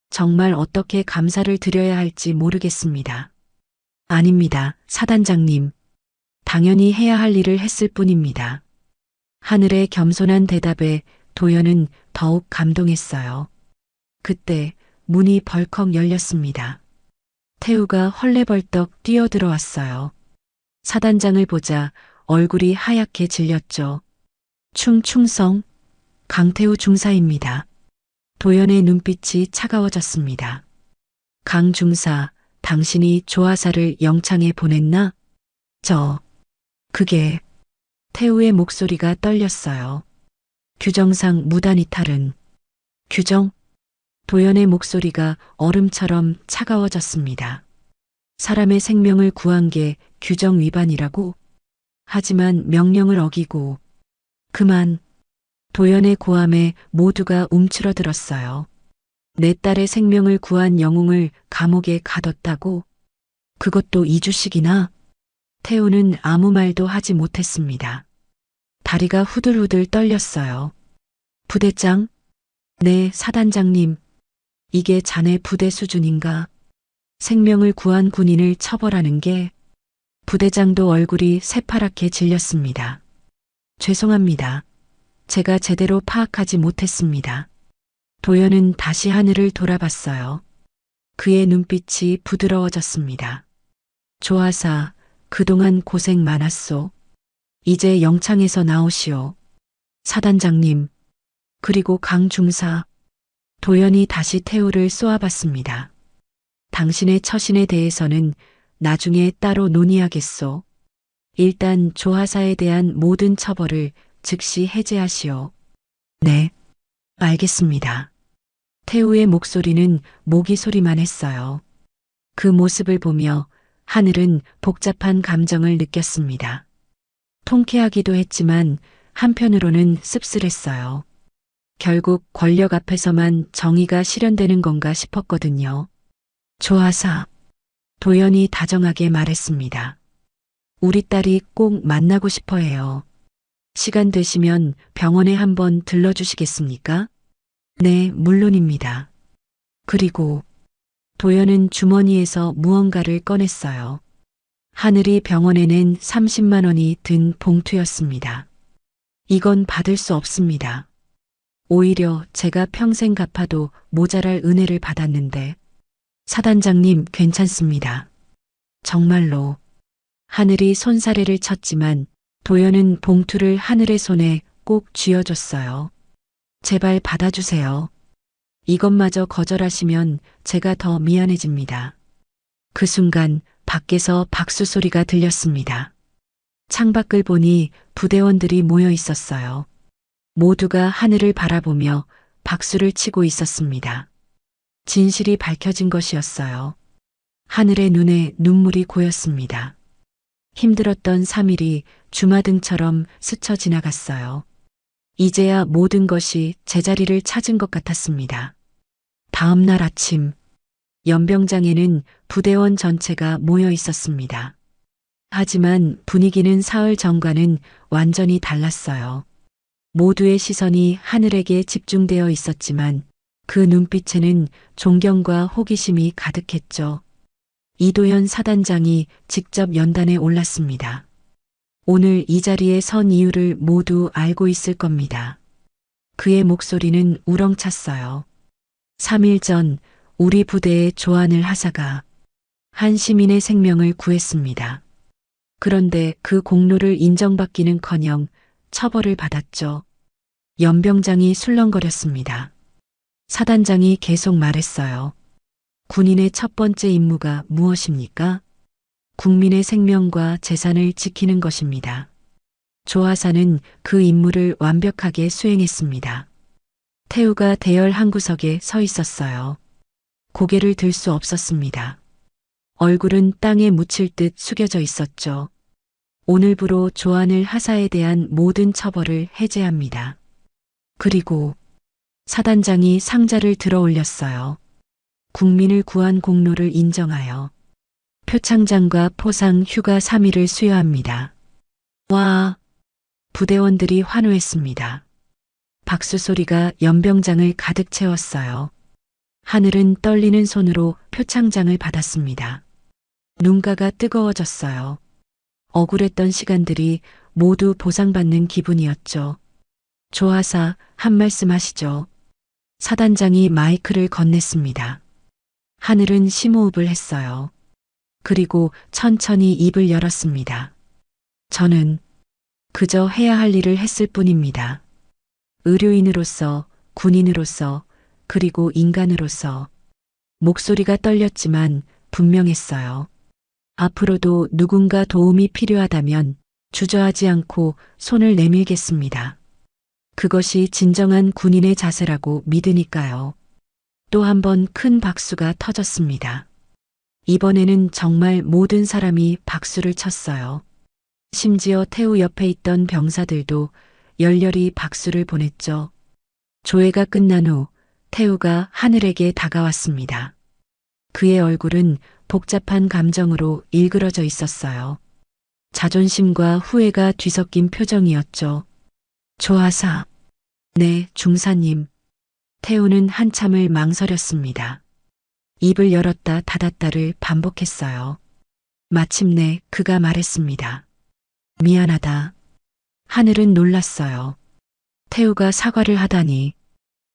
정말 어떻게 감사를 드려야 할지 모르겠습니다. 아닙니다, 사단장님. 당연히 해야 할 일을 했을 뿐입니다. 하늘의 겸손한 대답에 도연은 더욱 감동했어요. 그때 문이 벌컥 열렸습니다. 태우가 헐레벌떡 뛰어들어왔어요. 사단장을 보자 얼굴이 하얗게 질렸죠. 충성, 강태우 중사입니다. 도연의 눈빛이 차가워졌습니다. 강 중사, 당신이 조하사를 영창에 보냈나? 그게... 태우의 목소리가 떨렸어요. 규정상 무단 이탈은... 규정? 도연의 목소리가 얼음처럼 차가워졌습니다. 사람의 생명을 구한 게 규정 위반이라고? 하지만 명령을 어기고... 그만... 도연의 고함에 모두가 움츠러들었어요. 내 딸의 생명을 구한 영웅을 감옥에 가뒀다고? 그것도 2주씩이나? 태우는 아무 말도 하지 못했습니다. 다리가 후들후들 떨렸어요. 부대장? 네, 사단장님. 이게 자네 부대 수준인가? 생명을 구한 군인을 처벌하는 게... 부대장도 얼굴이 새파랗게 질렸습니다. 죄송합니다. 제가 제대로 파악하지 못했습니다. 도연은 다시 하늘을 돌아봤어요. 그의 눈빛이 부드러워졌습니다. 조하사, 그동안 고생 많았소. 이제 영창에서 나오시오. 사단장님, 그리고 강 중사. 도연이 다시 태우를 쏘아봤습니다. 당신의 처신에 대해서는 나중에 따로 논의하겠소. 일단 조하사에 대한 모든 처벌을 즉시 해제하시오. 네, 알겠습니다. 태우의 목소리는 모기 소리만 했어요. 그 모습을 보며 하늘은 복잡한 감정을 느꼈습니다. 통쾌하기도 했지만 한편으로는 씁쓸했어요. 결국 권력 앞에서만 정의가 실현되는 건가 싶었거든요. 조하사, 도연이 다정하게 말했습니다. 우리 딸이 꼭 만나고 싶어 해요. 시간 되시면 병원에 한번 들러주시겠습니까? 네, 물론입니다. 그리고 도연은 주머니에서 무언가를 꺼냈어요. 하늘이 병원에 낸 30만 원이 든 봉투였습니다. 이건 받을 수 없습니다. 오히려 제가 평생 갚아도 모자랄 은혜를 받았는데 사단장님 괜찮습니다. 정말로. 하늘이 손사래를 쳤지만 도연은 봉투를 하늘의 손에 꼭 쥐어줬어요. 제발 받아주세요. 이것마저 거절하시면 제가 더 미안해집니다. 그 순간 밖에서 박수 소리가 들렸습니다. 창밖을 보니 부대원들이 모여 있었어요. 모두가 하늘을 바라보며 박수를 치고 있었습니다. 진실이 밝혀진 것이었어요. 하늘의 눈에 눈물이 고였습니다. 힘들었던 3일이 주마등처럼 스쳐 지나갔어요. 이제야 모든 것이 제자리를 찾은 것 같았습니다. 다음 날 아침, 연병장에는 부대원 전체가 모여 있었습니다. 하지만 분위기는 사흘 전과는 완전히 달랐어요. 모두의 시선이 하늘에게 집중되어 있었지만 그 눈빛에는 존경과 호기심이 가득했죠. 이도현 사단장이 직접 연단에 올랐습니다. 오늘 이 자리에 선 이유를 모두 알고 있을 겁니다. 그의 목소리는 우렁찼어요. 3일 전 우리 부대의 조한을 하사가 한 시민의 생명을 구했습니다. 그런데 그 공로를 인정받기는커녕 처벌을 받았죠. 연병장이 술렁거렸습니다. 사단장이 계속 말했어요. 군인의 첫 번째 임무가 무엇입니까? 국민의 생명과 재산을 지키는 것입니다. 조하사는 그 임무를 완벽하게 수행했습니다. 태우가 대열 한 구석에 서 있었어요. 고개를 들 수 없었습니다. 얼굴은 땅에 묻힐 듯 숙여져 있었죠. 오늘부로 조한을 하사에 대한 모든 처벌을 해제합니다. 그리고 사단장이 상자를 들어 올렸어요. 국민을 구한 공로를 인정하여 표창장과 포상 휴가 3일을 수여합니다. 와! 부대원들이 환호했습니다. 박수 소리가 연병장을 가득 채웠어요. 하늘은 떨리는 손으로 표창장을 받았습니다. 눈가가 뜨거워졌어요. 억울했던 시간들이 모두 보상받는 기분이었죠. 조하사, 한 말씀 하시죠. 사단장이 마이크를 건넸습니다. 하늘은 심호흡을 했어요. 그리고 천천히 입을 열었습니다. 저는 그저 해야 할 일을 했을 뿐입니다. 의료인으로서, 군인으로서, 그리고 인간으로서. 목소리가 떨렸지만 분명했어요. 앞으로도 누군가 도움이 필요하다면 주저하지 않고 손을 내밀겠습니다. 그것이 진정한 군인의 자세라고 믿으니까요. 또 한 번 큰 박수가 터졌습니다. 이번에는 정말 모든 사람이 박수를 쳤어요. 심지어 태우 옆에 있던 병사들도 열렬히 박수를 보냈죠. 조회가 끝난 후 태우가 하늘에게 다가왔습니다. 그의 얼굴은 복잡한 감정으로 일그러져 있었어요. 자존심과 후회가 뒤섞인 표정이었죠. 조하사. 네, 중사님. 태우는 한참을 망설였습니다. 입을 열었다 닫았다를 반복했어요. 마침내 그가 말했습니다. 미안하다. 하늘은 놀랐어요. 태우가 사과를 하다니.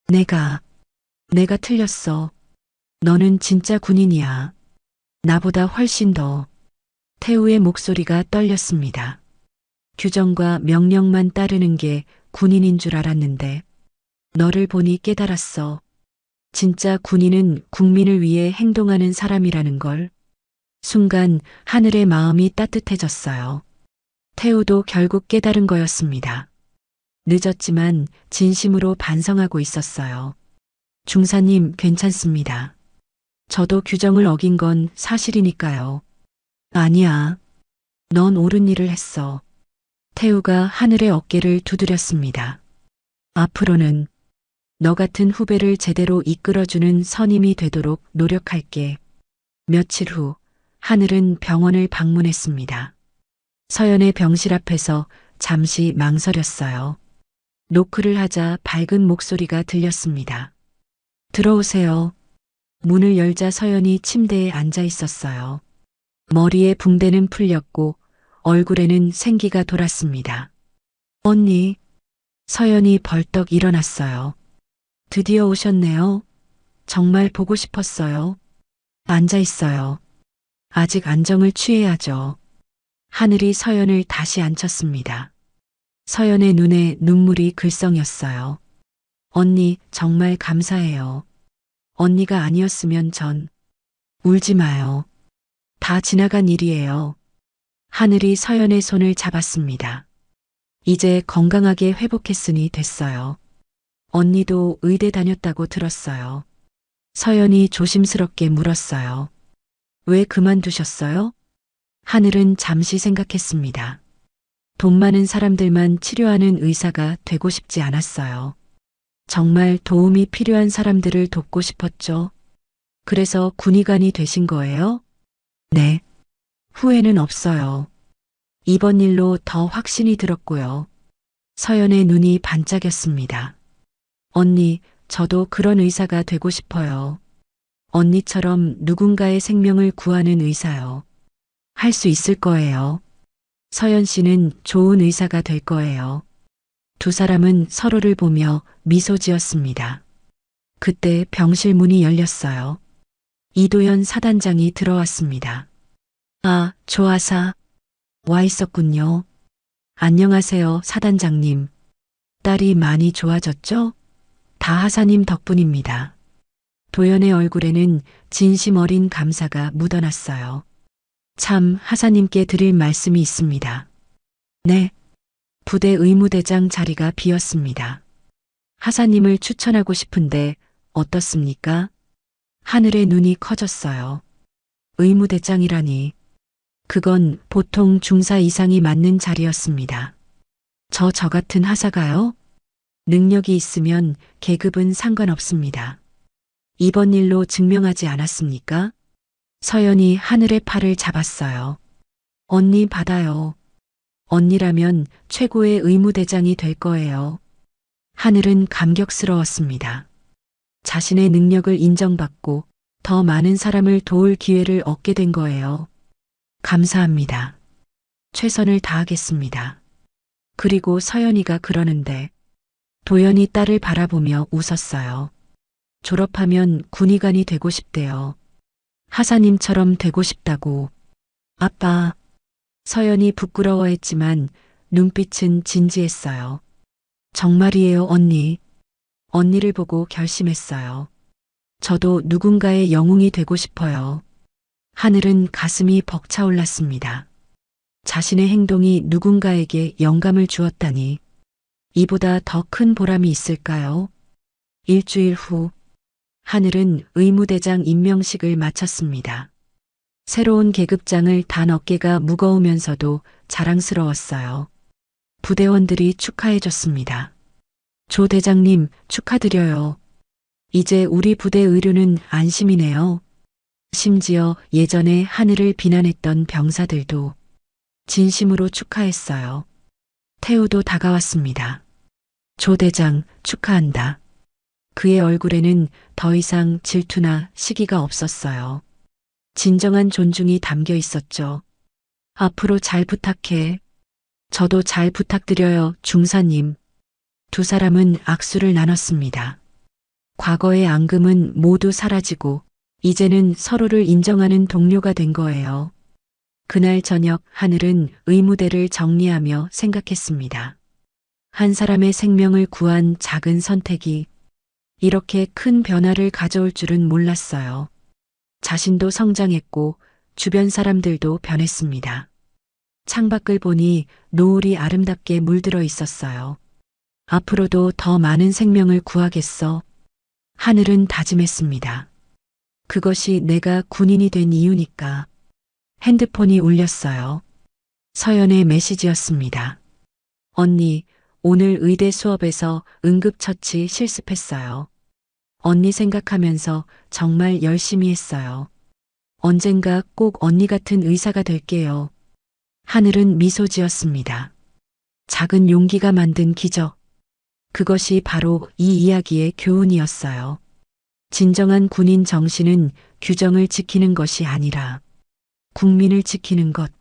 내가 틀렸어. 너는 진짜 군인이야. 나보다 훨씬 더. 태우의 목소리가 떨렸습니다. 규정과 명령만 따르는 게 군인인 줄 알았는데 너를 보니 깨달았어. 진짜 군인은 국민을 위해 행동하는 사람이라는 걸. 순간 하늘의 마음이 따뜻해졌어요. 태우도 결국 깨달은 거였습니다. 늦었지만 진심으로 반성하고 있었어요. 중사님, 괜찮습니다. 저도 규정을 어긴 건 사실이니까요. 아니야. 넌 옳은 일을 했어. 태우가 하늘의 어깨를 두드렸습니다. 앞으로는 너 같은 후배를 제대로 이끌어주는 선임이 되도록 노력할게. 며칠 후 하늘은 병원을 방문했습니다. 서연의 병실 앞에서 잠시 망설였어요. 노크를 하자 밝은 목소리가 들렸습니다. 들어오세요. 문을 열자 서연이 침대에 앉아 있었어요. 머리에 붕대는 풀렸고 얼굴에는 생기가 돌았습니다. 언니, 서연이 벌떡 일어났어요. 드디어 오셨네요. 정말 보고 싶었어요. 앉아 있어요. 아직 안정을 취해야죠. 하늘이 서연을 다시 앉혔습니다. 서연의 눈에 눈물이 글썽였어요. 언니, 정말 감사해요. 언니가 아니었으면 전. 울지 마요. 다 지나간 일이에요. 하늘이 서연의 손을 잡았습니다. 이제 건강하게 회복했으니 됐어요. 언니도 의대 다녔다고 들었어요. 서연이 조심스럽게 물었어요. 왜 그만두셨어요? 하늘은 잠시 생각했습니다. 돈 많은 사람들만 치료하는 의사가 되고 싶지 않았어요. 정말 도움이 필요한 사람들을 돕고 싶었죠. 그래서 군의관이 되신 거예요? 네. 후회는 없어요. 이번 일로 더 확신이 들었고요. 서연의 눈이 반짝였습니다. 언니, 저도 그런 의사가 되고 싶어요. 언니처럼 누군가의 생명을 구하는 의사요. 할 수 있을 거예요. 서연 씨는 좋은 의사가 될 거예요. 두 사람은 서로를 보며 미소 지었습니다. 그때 병실 문이 열렸어요. 이도현 사단장이 들어왔습니다. 아, 조아사. 와 있었군요. 안녕하세요, 사단장님. 딸이 많이 좋아졌죠? 다 하사님 덕분입니다. 도연의 얼굴에는 진심 어린 감사가 묻어났어요. 참, 하사님께 드릴 말씀이 있습니다. 네. 부대 의무대장 자리가 비었습니다. 하사님을 추천하고 싶은데 어떻습니까? 하늘의 눈이 커졌어요. 의무대장이라니. 그건 보통 중사 이상이 맡는 자리였습니다. 저 같은 하사가요? 능력이 있으면 계급은 상관없습니다. 이번 일로 증명하지 않았습니까? 서연이 하늘의 팔을 잡았어요. 언니 받아요. 언니라면 최고의 의무대장이 될 거예요. 하늘은 감격스러웠습니다. 자신의 능력을 인정받고 더 많은 사람을 도울 기회를 얻게 된 거예요. 감사합니다. 최선을 다하겠습니다. 그리고 서연이가 그러는데 도연이 딸을 바라보며 웃었어요. 졸업하면 군의관이 되고 싶대요. 하사님처럼 되고 싶다고. 아빠. 서연이 부끄러워했지만 눈빛은 진지했어요. 정말이에요, 언니. 언니를 보고 결심했어요. 저도 누군가의 영웅이 되고 싶어요. 하늘은 가슴이 벅차올랐습니다. 자신의 행동이 누군가에게 영감을 주었다니. 이보다 더 큰 보람이 있을까요? 일주일 후, 하늘은 의무대장 임명식을 마쳤습니다. 새로운 계급장을 단 어깨가 무거우면서도 자랑스러웠어요. 부대원들이 축하해줬습니다. 조 대장님, 축하드려요. 이제 우리 부대 의료는 안심이네요. 심지어 예전에 하늘을 비난했던 병사들도 진심으로 축하했어요. 태우도 다가왔습니다. 조 대장, 축하한다. 그의 얼굴에는 더 이상 질투나 시기가 없었어요. 진정한 존중이 담겨 있었죠. 앞으로 잘 부탁해. 저도 잘 부탁드려요, 중사님. 두 사람은 악수를 나눴습니다. 과거의 앙금은 모두 사라지고 이제는 서로를 인정하는 동료가 된 거예요. 그날 저녁 하늘은 의무대를 정리하며 생각했습니다. 한 사람의 생명을 구한 작은 선택이 이렇게 큰 변화를 가져올 줄은 몰랐어요. 자신도 성장했고 주변 사람들도 변했습니다. 창밖을 보니 노을이 아름답게 물들어 있었어요. 앞으로도 더 많은 생명을 구하겠어. 하늘은 다짐했습니다. 그것이 내가 군인이 된 이유니까. 핸드폰이 울렸어요. 서연의 메시지였습니다. 언니, 오늘 의대 수업에서 응급처치 실습했어요. 언니 생각하면서 정말 열심히 했어요. 언젠가 꼭 언니 같은 의사가 될게요. 하늘은 미소 지었습니다. 작은 용기가 만든 기적. 그것이 바로 이 이야기의 교훈이었어요. 진정한 군인 정신은 규정을 지키는 것이 아니라 국민을 지키는 것,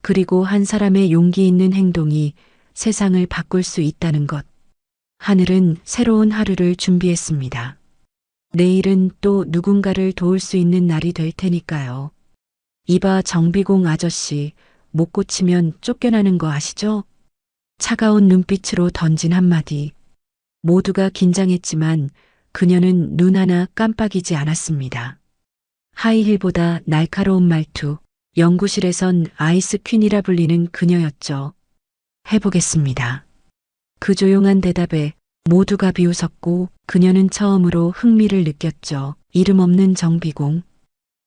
그리고 한 사람의 용기 있는 행동이 세상을 바꿀 수 있다는 것. 하늘은 새로운 하루를 준비했습니다. 내일은 또 누군가를 도울 수 있는 날이 될 테니까요. 이봐 정비공 아저씨, 못 고치면 쫓겨나는 거 아시죠? 차가운 눈빛으로 던진 한마디. 모두가 긴장했지만 그녀는 눈 하나 깜빡이지 않았습니다. 하이힐보다 날카로운 말투, 연구실에선 아이스 퀸이라 불리는 그녀였죠. 해보겠습니다. 그 조용한 대답에 모두가 비웃었고 그녀는 처음으로 흥미를 느꼈죠. 이름 없는 정비공.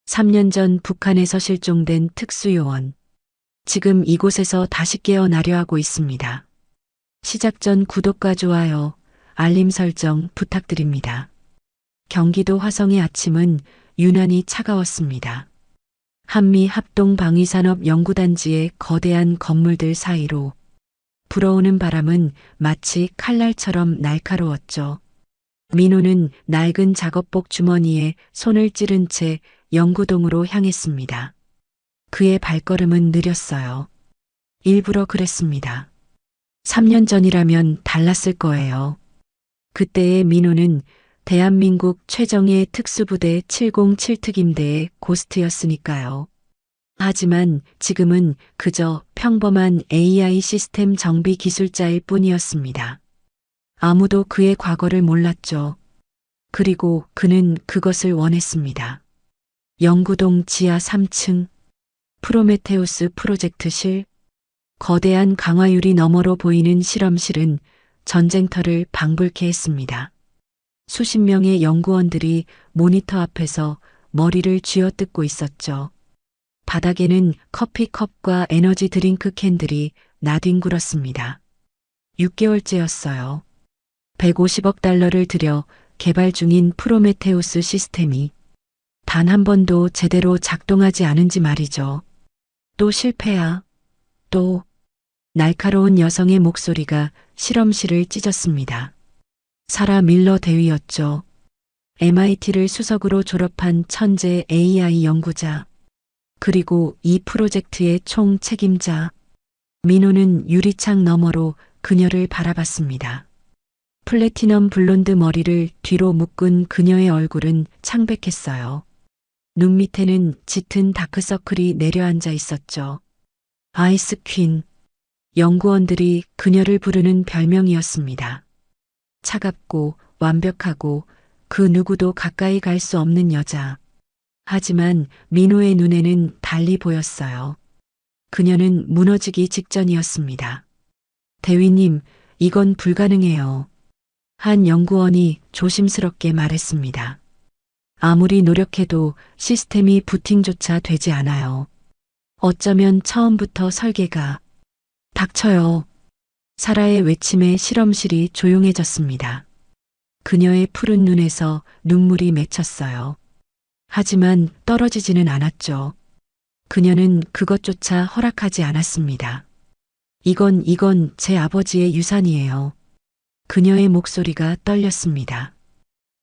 3년 전 북한에서 실종된 특수요원. 지금 이곳에서 다시 깨어나려 하고 있습니다. 시작 전 구독과 좋아요, 알림 설정 부탁드립니다. 경기도 화성의 아침은 유난히 차가웠습니다. 한미 합동방위산업연구단지의 거대한 건물들 사이로 불어오는 바람은 마치 칼날처럼 날카로웠죠. 민호는 낡은 작업복 주머니에 손을 찌른 채 연구동으로 향했습니다. 그의 발걸음은 느렸어요. 일부러 그랬습니다. 3년 전이라면 달랐을 거예요. 그때의 민호는 대한민국 최정예 특수부대 707특임대의 고스트였으니까요. 하지만 지금은 그저 평범한 AI 시스템 정비 기술자일 뿐이었습니다. 아무도 그의 과거를 몰랐죠. 그리고 그는 그것을 원했습니다. 연구동 지하 3층, 프로메테우스 프로젝트실, 거대한 강화유리 너머로 보이는 실험실은 전쟁터를 방불케 했습니다. 수십 명의 연구원들이 모니터 앞에서 머리를 쥐어뜯고 있었죠. 바닥에는 커피컵과 에너지 드링크 캔들이 나뒹굴었습니다. 6개월째였어요. 150억 달러를 들여 개발 중인 프로메테우스 시스템이 단 한 번도 제대로 작동하지 않은지 말이죠. 또 실패야. 또 날카로운 여성의 목소리가 실험실을 찢었습니다. 사라 밀러 대위였죠. MIT를 수석으로 졸업한 천재 AI 연구자. 그리고 이 프로젝트의 총 책임자. 민호는 유리창 너머로 그녀를 바라봤습니다. 플래티넘 블론드 머리를 뒤로 묶은 그녀의 얼굴은 창백했어요. 눈 밑에는 짙은 다크서클이 내려앉아 있었죠. 아이스 퀸. 연구원들이 그녀를 부르는 별명이었습니다. 차갑고 완벽하고 그 누구도 가까이 갈 수 없는 여자. 하지만 민호의 눈에는 달리 보였어요. 그녀는 무너지기 직전이었습니다. 대위님, 이건 불가능해요. 한 연구원이 조심스럽게 말했습니다. 아무리 노력해도 시스템이 부팅조차 되지 않아요. 어쩌면 처음부터 설계가. 닥쳐요. 사라의 외침에 실험실이 조용해졌습니다. 그녀의 푸른 눈에서 눈물이 맺혔어요. 하지만 떨어지지는 않았죠. 그녀는 그것조차 허락하지 않았습니다. 이건 제 아버지의 유산이에요. 그녀의 목소리가 떨렸습니다.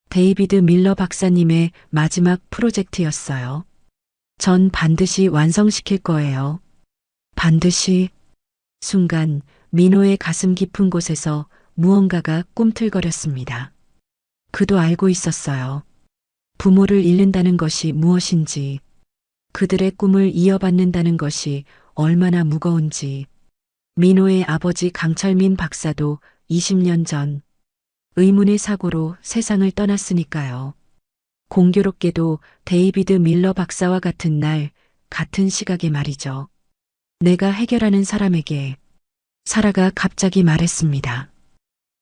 데이비드 밀러 박사님의 마지막 프로젝트였어요. 전 반드시 완성시킬 거예요. 반드시. 순간 민호의 가슴 깊은 곳에서 무언가가 꿈틀거렸습니다. 그도 알고 있었어요. 부모를 잃는다는 것이 무엇인지, 그들의 꿈을 이어받는다는 것이 얼마나 무거운지. 민호의 아버지 강철민 박사도 20년 전 의문의 사고로 세상을 떠났으니까요. 공교롭게도 데이비드 밀러 박사와 같은 날, 같은 시각에 말이죠. 내가 해결하는 사람에게. 사라가 갑자기 말했습니다.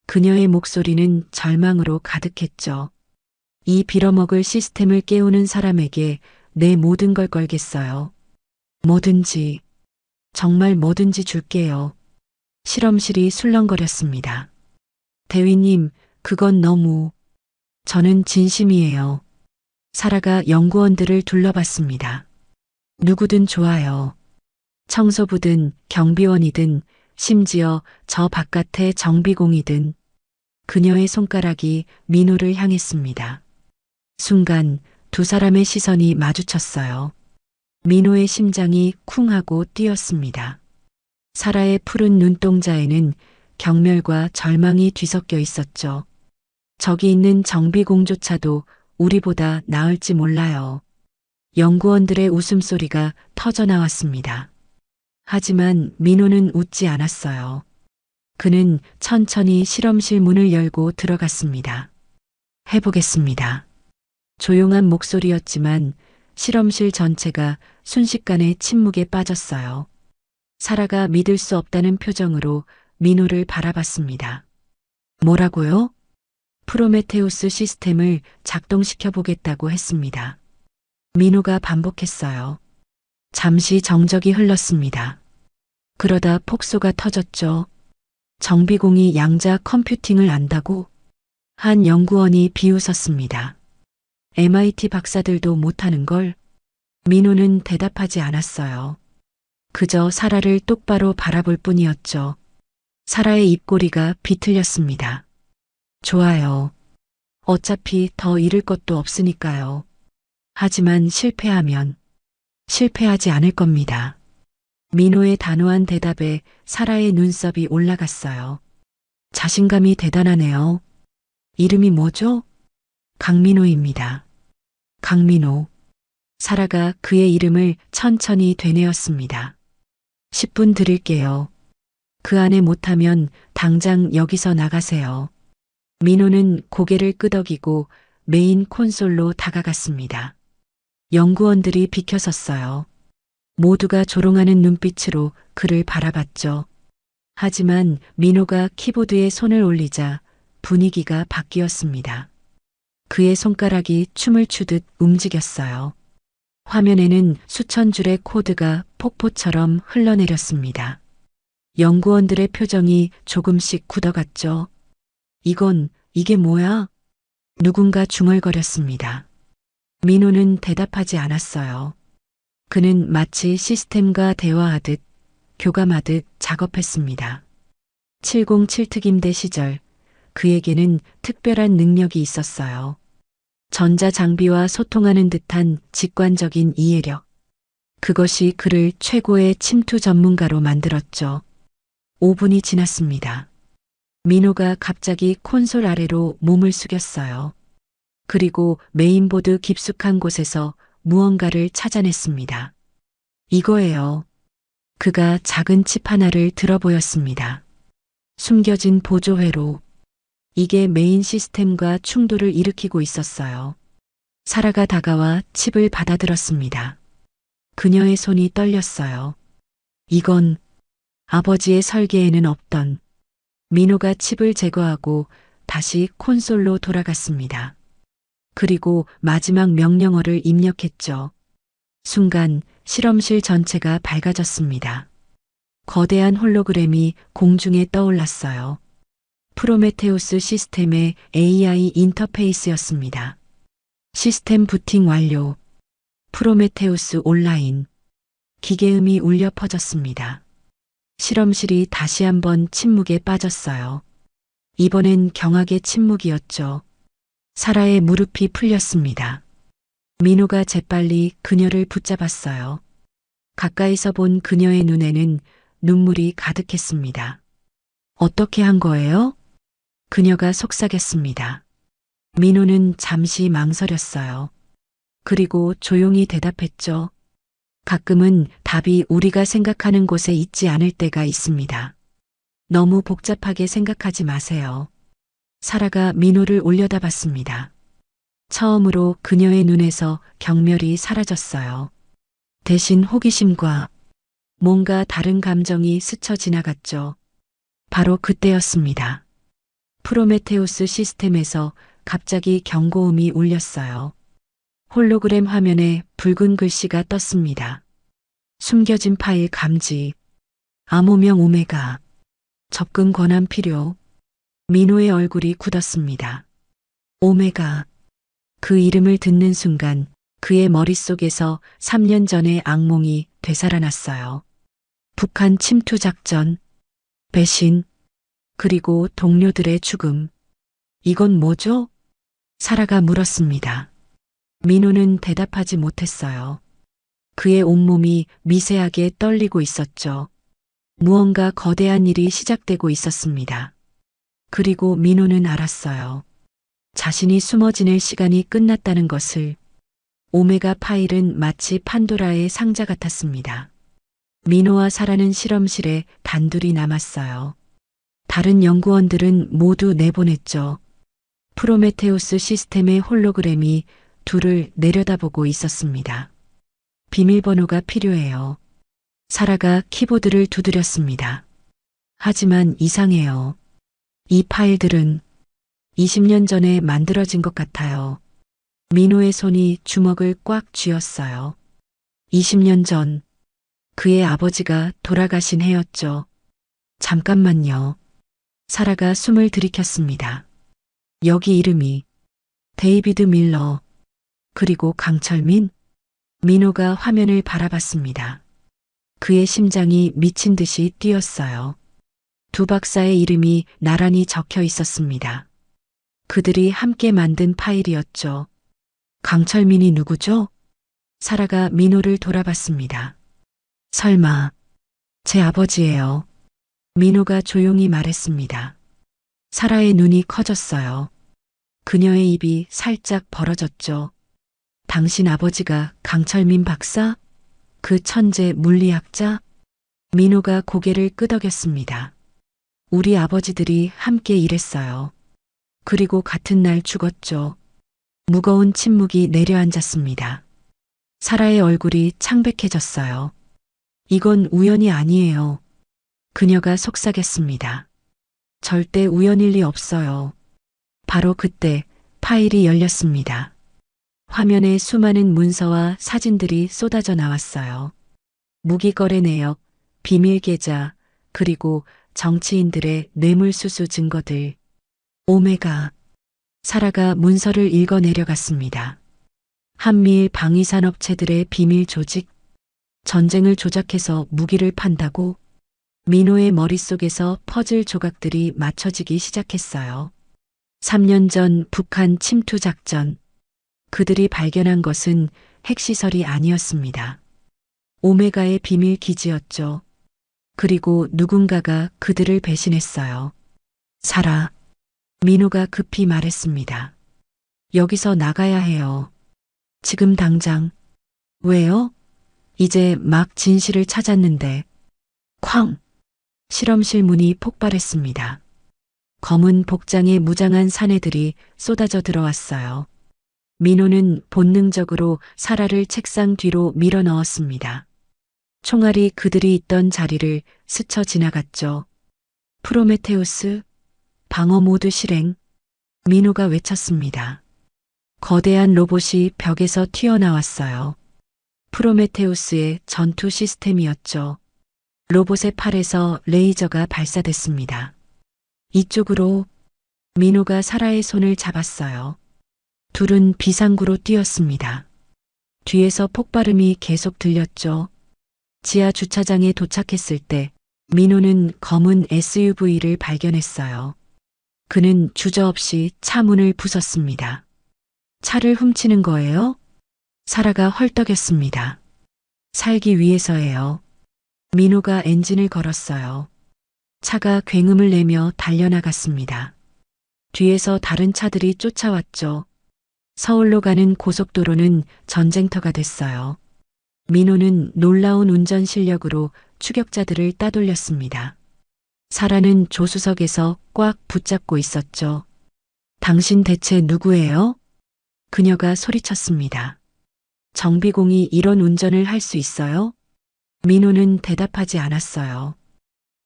그녀의 목소리는 절망으로 가득했죠. 이 빌어먹을 시스템을 깨우는 사람에게 내 모든 걸 걸겠어요. 뭐든지, 정말 뭐든지 줄게요. 실험실이 술렁거렸습니다. 대위님, 그건 너무... 저는 진심이에요. 사라가 연구원들을 둘러봤습니다. 누구든 좋아요. 청소부든 경비원이든 심지어 저 바깥의 정비공이든 그녀의 손가락이 민호를 향했습니다. 순간 두 사람의 시선이 마주쳤어요. 민호의 심장이 쿵 하고 뛰었습니다. 사라의 푸른 눈동자에는 경멸과 절망이 뒤섞여 있었죠. 저기 있는 정비공조차도 우리보다 나을지 몰라요. 연구원들의 웃음소리가 터져나왔습니다. 하지만 민호는 웃지 않았어요. 그는 천천히 실험실 문을 열고 들어갔습니다. 해보겠습니다. 조용한 목소리였지만 실험실 전체가 순식간에 침묵에 빠졌어요. 사라가 믿을 수 없다는 표정으로 민호를 바라봤습니다. 뭐라고요? 프로메테우스 시스템을 작동시켜 보겠다고 했습니다. 민호가 반복했어요. 잠시 정적이 흘렀습니다. 그러다 폭소가 터졌죠. 정비공이 양자 컴퓨팅을 안다고? 한 연구원이 비웃었습니다. MIT 박사들도 못하는 걸? 민호는 대답하지 않았어요. 그저 사라를 똑바로 바라볼 뿐이었죠. 사라의 입꼬리가 비틀렸습니다. 좋아요. 어차피 더 잃을 것도 없으니까요. 하지만 실패하지 않을 겁니다. 민호의 단호한 대답에 사라의 눈썹이 올라갔어요. 자신감이 대단하네요. 이름이 뭐죠? 강민호입니다. 강민호. 사라가 그의 이름을 천천히 되뇌었습니다. 10분 드릴게요. 그 안에 못하면 당장 여기서 나가세요. 민호는 고개를 끄덕이고 메인 콘솔로 다가갔습니다. 연구원들이 비켜섰어요. 모두가 조롱하는 눈빛으로 그를 바라봤죠. 하지만 민호가 키보드에 손을 올리자 분위기가 바뀌었습니다. 그의 손가락이 춤을 추듯 움직였어요. 화면에는 수천 줄의 코드가 폭포처럼 흘러내렸습니다. 연구원들의 표정이 조금씩 굳어갔죠. 이게 뭐야? 누군가 중얼거렸습니다. 민호는 대답하지 않았어요. 그는 마치 시스템과 대화하듯 교감하듯 작업했습니다. 707 특임대 시절 그에게는 특별한 능력이 있었어요. 전자장비와 소통하는 듯한 직관적인 이해력. 그것이 그를 최고의 침투 전문가로 만들었죠. 5분이 지났습니다. 민호가 갑자기 콘솔 아래로 몸을 숙였어요. 그리고 메인보드 깊숙한 곳에서 무언가를 찾아냈습니다. 이거예요. 그가 작은 칩 하나를 들어 보였습니다. 숨겨진 보조회로. 이게 메인 시스템과 충돌을 일으키고 있었어요. 사라가 다가와 칩을 받아들었습니다. 그녀의 손이 떨렸어요. 이건 아버지의 설계에는 없던. 민호가 칩을 제거하고 다시 콘솔로 돌아갔습니다. 그리고 마지막 명령어를 입력했죠. 순간 실험실 전체가 밝아졌습니다. 거대한 홀로그램이 공중에 떠올랐어요. 프로메테우스 시스템의 AI 인터페이스였습니다. 시스템 부팅 완료. 프로메테우스 온라인. 기계음이 울려 퍼졌습니다. 실험실이 다시 한번 침묵에 빠졌어요. 이번엔 경악의 침묵이었죠. 사라의 무릎이 풀렸습니다. 민호가 재빨리 그녀를 붙잡았어요. 가까이서 본 그녀의 눈에는 눈물이 가득했습니다. 어떻게 한 거예요? 그녀가 속삭였습니다. 민호는 잠시 망설였어요. 그리고 조용히 대답했죠. 가끔은 답이 우리가 생각하는 곳에 있지 않을 때가 있습니다. 너무 복잡하게 생각하지 마세요. 사라가 민호를 올려다봤습니다. 처음으로 그녀의 눈에서 경멸이 사라졌어요. 대신 호기심과 뭔가 다른 감정이 스쳐 지나갔죠. 바로 그때였습니다. 프로메테우스 시스템에서 갑자기 경고음이 울렸어요. 홀로그램 화면에 붉은 글씨가 떴습니다. 숨겨진 파일 감지. 암호명 오메가. 접근 권한 필요. 민호의 얼굴이 굳었습니다. 오메가. 그 이름을 듣는 순간 그의 머릿속에서 3년 전의 악몽이 되살아났어요. 북한 침투 작전, 배신, 그리고 동료들의 죽음. 이건 뭐죠? 사라가 물었습니다. 민호는 대답하지 못했어요. 그의 온몸이 미세하게 떨리고 있었죠. 무언가 거대한 일이 시작되고 있었습니다. 그리고 민호는 알았어요. 자신이 숨어 지낼 시간이 끝났다는 것을. 오메가 파일은 마치 판도라의 상자 같았습니다. 민호와 사라는 실험실에 단둘이 남았어요. 다른 연구원들은 모두 내보냈죠. 프로메테우스 시스템의 홀로그램이 둘을 내려다보고 있었습니다. 비밀번호가 필요해요. 사라가 키보드를 두드렸습니다. 하지만 이상해요. 이 파일들은 20년 전에 만들어진 것 같아요. 민호의 손이 주먹을 꽉 쥐었어요. 20년 전, 그의 아버지가 돌아가신 해였죠. 잠깐만요. 사라가 숨을 들이켰습니다. 여기 이름이 데이비드 밀러, 그리고 강철민. 민호가 화면을 바라봤습니다. 그의 심장이 미친 듯이 뛰었어요. 두 박사의 이름이 나란히 적혀 있었습니다. 그들이 함께 만든 파일이었죠. 강철민이 누구죠? 사라가 민호를 돌아봤습니다. 설마, 제 아버지예요. 민호가 조용히 말했습니다. 사라의 눈이 커졌어요. 그녀의 입이 살짝 벌어졌죠. 당신 아버지가 강철민 박사? 그 천재 물리학자? 민호가 고개를 끄덕였습니다. 우리 아버지들이 함께 일했어요. 그리고 같은 날 죽었죠. 무거운 침묵이 내려앉았습니다. 사라의 얼굴이 창백해졌어요. 이건 우연이 아니에요. 그녀가 속삭였습니다. 절대 우연일 리 없어요. 바로 그때 파일이 열렸습니다. 화면에 수많은 문서와 사진들이 쏟아져 나왔어요. 무기거래 내역, 비밀 계좌, 그리고 정치인들의 뇌물수수 증거들. 오메가. 사라가 문서를 읽어 내려갔습니다. 한미일 방위산업체들의 비밀 조직, 전쟁을 조작해서 무기를 판다고. 민호의 머릿속에서 퍼즐 조각들이 맞춰지기 시작했어요. 3년 전 북한 침투 작전. 그들이 발견한 것은 핵시설이 아니었습니다. 오메가의 비밀 기지였죠. 그리고 누군가가 그들을 배신했어요. 사라. 민호가 급히 말했습니다. 여기서 나가야 해요. 지금 당장. 왜요? 이제 막 진실을 찾았는데. 쾅! 실험실 문이 폭발했습니다. 검은 복장의 무장한 사내들이 쏟아져 들어왔어요. 민호는 본능적으로 사라를 책상 뒤로 밀어 넣었습니다. 총알이 그들이 있던 자리를 스쳐 지나갔죠. 프로메테우스, 방어 모드 실행. 민호가 외쳤습니다. 거대한 로봇이 벽에서 튀어나왔어요. 프로메테우스의 전투 시스템이었죠. 로봇의 팔에서 레이저가 발사됐습니다. 이쪽으로. 민호가 사라의 손을 잡았어요. 둘은 비상구로 뛰었습니다. 뒤에서 폭발음이 계속 들렸죠. 지하 주차장에 도착했을 때 민호는 검은 SUV를 발견했어요. 그는 주저없이 차 문을 부쉈습니다. 차를 훔치는 거예요? 사라가 헐떡였습니다. 살기 위해서예요. 민호가 엔진을 걸었어요. 차가 굉음을 내며 달려나갔습니다. 뒤에서 다른 차들이 쫓아왔죠. 서울로 가는 고속도로는 전쟁터가 됐어요. 민호는 놀라운 운전 실력으로 추격자들을 따돌렸습니다. 사라는 조수석에서 꽉 붙잡고 있었죠. 당신 대체 누구예요? 그녀가 소리쳤습니다. 정비공이 이런 운전을 할 수 있어요? 민호는 대답하지 않았어요.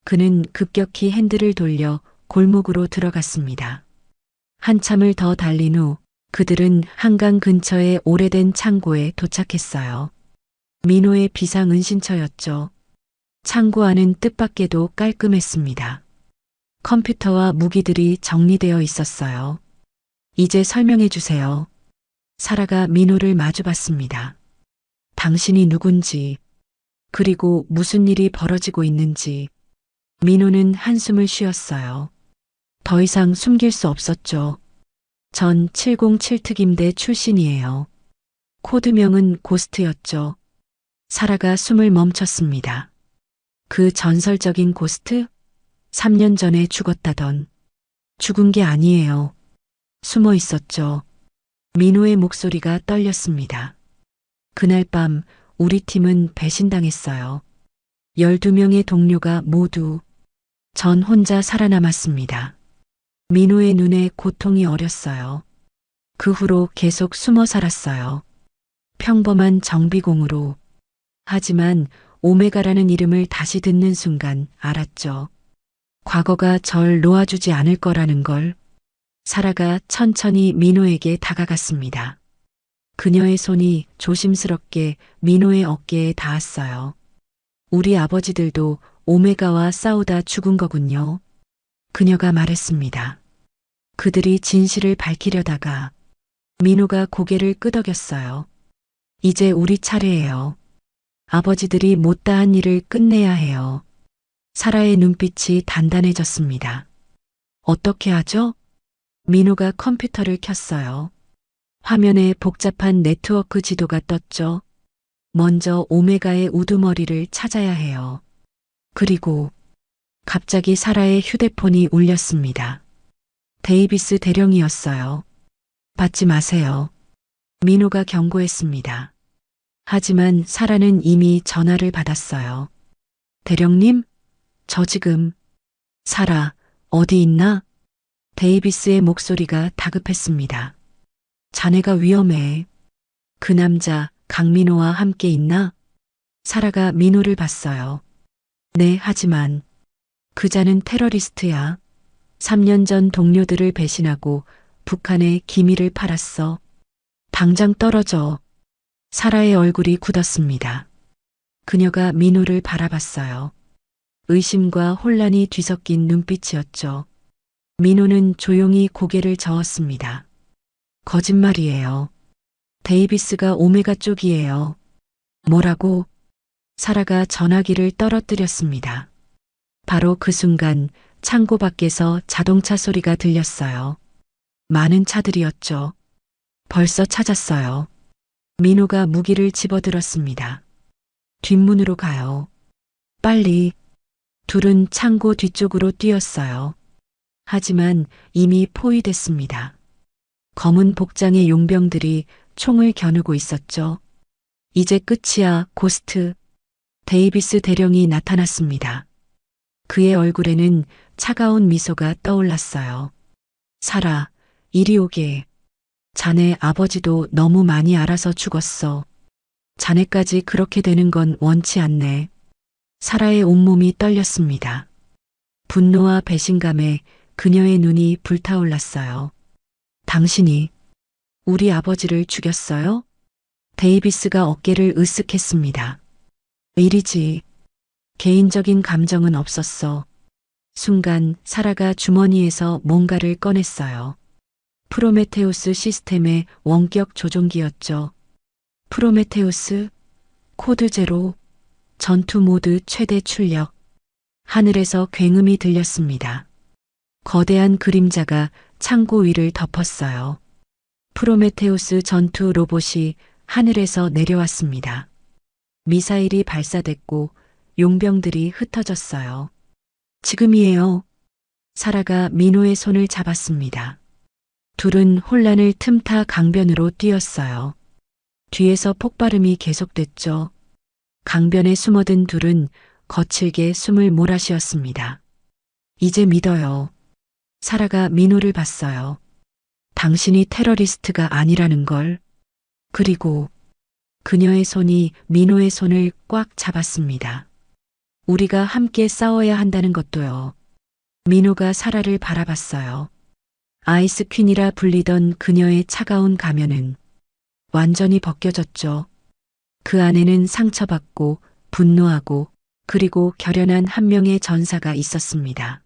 그는 급격히 핸들을 돌려 골목으로 들어갔습니다. 한참을 더 달린 후 그들은 한강 근처의 오래된 창고에 도착했어요. 민호의 비상은신처였죠. 창고 안은 뜻밖에도 깔끔했습니다. 컴퓨터와 무기들이 정리되어 있었어요. 이제 설명해 주세요. 사라가 민호를 마주봤습니다. 당신이 누군지, 그리고 무슨 일이 벌어지고 있는지. 민호는 한숨을 쉬었어요. 더 이상 숨길 수 없었죠. 전 707 특임대 출신이에요. 코드명은 고스트였죠. 사라가 숨을 멈췄습니다. 그 전설적인 고스트? 3년 전에 죽었다던. 죽은 게 아니에요. 숨어 있었죠. 민호의 목소리가 떨렸습니다. 그날 밤 우리 팀은 배신당했어요. 12명의 동료가 모두 전 혼자 살아남았습니다. 민호의 눈에 고통이 어렸어요. 그 후로 계속 숨어 살았어요. 평범한 정비공으로. 하지만 오메가라는 이름을 다시 듣는 순간 알았죠. 과거가 절 놓아주지 않을 거라는 걸. 사라가 천천히 민호에게 다가갔습니다. 그녀의 손이 조심스럽게 민호의 어깨에 닿았어요. 우리 아버지들도 오메가와 싸우다 죽은 거군요. 그녀가 말했습니다. 그들이 진실을 밝히려다가 민호가 고개를 끄덕였어요. 이제 우리 차례예요. 아버지들이 못다한 일을 끝내야 해요. 사라의 눈빛이 단단해졌습니다. 어떻게 하죠? 민호가 컴퓨터를 켰어요. 화면에 복잡한 네트워크 지도가 떴죠. 먼저 오메가의 우두머리를 찾아야 해요. 그리고 갑자기 사라의 휴대폰이 울렸습니다. 데이비스 대령이었어요. 받지 마세요. 민호가 경고했습니다. 하지만 사라는 이미 전화를 받았어요. 대령님? 저 지금. 사라, 어디 있나? 데이비스의 목소리가 다급했습니다. 자네가 위험해. 그 남자 강민호와 함께 있나? 사라가 민호를 봤어요. 네, 하지만 그자는 테러리스트야. 3년 전 동료들을 배신하고 북한에 기밀을 팔았어. 당장 떨어져. 사라의 얼굴이 굳었습니다. 그녀가 민호를 바라봤어요. 의심과 혼란이 뒤섞인 눈빛이었죠. 민호는 조용히 고개를 저었습니다. 거짓말이에요. 데이비스가 오메가 쪽이에요. 뭐라고? 사라가 전화기를 떨어뜨렸습니다. 바로 그 순간 창고 밖에서 자동차 소리가 들렸어요. 많은 차들이었죠. 벌써 찾았어요. 민호가 무기를 집어들었습니다. 뒷문으로 가요. 빨리. 둘은 창고 뒤쪽으로 뛰었어요. 하지만 이미 포위됐습니다. 검은 복장의 용병들이 총을 겨누고 있었죠. 이제 끝이야, 고스트. 데이비스 대령이 나타났습니다. 그의 얼굴에는 차가운 미소가 떠올랐어요. 사라, 이리 오게. 자네 아버지도 너무 많이 알아서 죽었어. 자네까지 그렇게 되는 건 원치 않네. 사라의 온몸이 떨렸습니다. 분노와 배신감에 그녀의 눈이 불타올랐어요. 당신이 우리 아버지를 죽였어요? 데이비스가 어깨를 으쓱했습니다. 일이지. 개인적인 감정은 없었어. 순간 사라가 주머니에서 뭔가를 꺼냈어요. 프로메테우스 시스템의 원격 조종기였죠. 프로메테우스, 코드 제로, 전투 모드 최대 출력. 하늘에서 굉음이 들렸습니다. 거대한 그림자가 창고 위를 덮었어요. 프로메테우스 전투 로봇이 하늘에서 내려왔습니다. 미사일이 발사됐고 용병들이 흩어졌어요. 지금이에요. 사라가 민호의 손을 잡았습니다. 둘은 혼란을 틈타 강변으로 뛰었어요. 뒤에서 폭발음이 계속됐죠. 강변에 숨어든 둘은 거칠게 숨을 몰아쉬었습니다. 이제 믿어요. 사라가 민호를 봤어요. 당신이 테러리스트가 아니라는 걸. 그리고 그녀의 손이 민호의 손을 꽉 잡았습니다. 우리가 함께 싸워야 한다는 것도요. 민호가 사라를 바라봤어요. 아이스 퀸이라 불리던 그녀의 차가운 가면은 완전히 벗겨졌죠. 그 안에는 상처받고 분노하고 그리고 결연한 한 명의 전사가 있었습니다.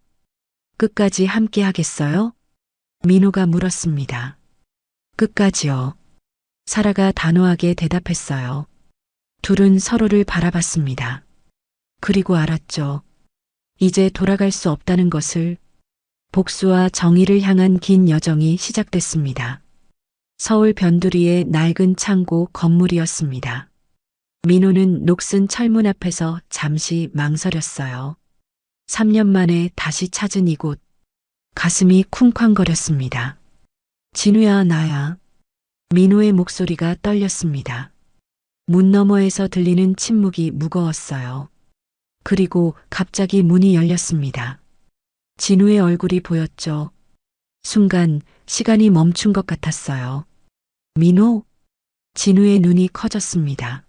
끝까지 함께 하겠어요? 민호가 물었습니다. 끝까지요. 사라가 단호하게 대답했어요. 둘은 서로를 바라봤습니다. 그리고 알았죠. 이제 돌아갈 수 없다는 것을. 복수와 정의를 향한 긴 여정이 시작됐습니다. 서울 변두리의 낡은 창고 건물이었습니다. 민호는 녹슨 철문 앞에서 잠시 망설였어요. 3년 만에 다시 찾은 이곳. 가슴이 쿵쾅거렸습니다. 진우야, 나야. 민호의 목소리가 떨렸습니다. 문 너머에서 들리는 침묵이 무거웠어요. 그리고 갑자기 문이 열렸습니다. 진우의 얼굴이 보였죠. 순간 시간이 멈춘 것 같았어요. 민호? 진우의 눈이 커졌습니다.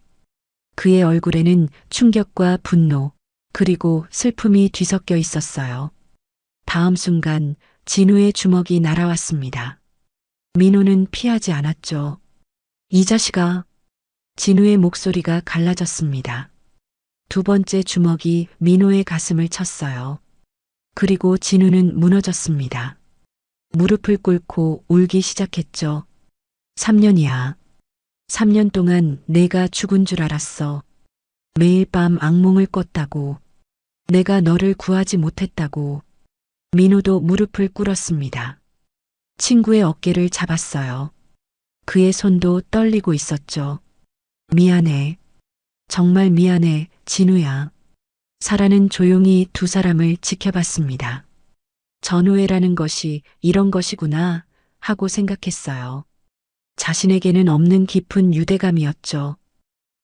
그의 얼굴에는 충격과 분노, 그리고 슬픔이 뒤섞여 있었어요. 다음 순간 진우의 주먹이 날아왔습니다. 민호는 피하지 않았죠. 이 자식아. 진우의 목소리가 갈라졌습니다. 두 번째 주먹이 민호의 가슴을 쳤어요. 그리고 진우는 무너졌습니다. 무릎을 꿇고 울기 시작했죠. 3년이야. 3년 동안 내가 죽은 줄 알았어. 매일 밤 악몽을 꿨다고. 내가 너를 구하지 못했다고. 민호도 무릎을 꿇었습니다. 친구의 어깨를 잡았어요. 그의 손도 떨리고 있었죠. 미안해. 정말 미안해, 진우야. 사라는 조용히 두 사람을 지켜봤습니다. 전우애라는 것이 이런 것이구나 하고 생각했어요. 자신에게는 없는 깊은 유대감이었죠.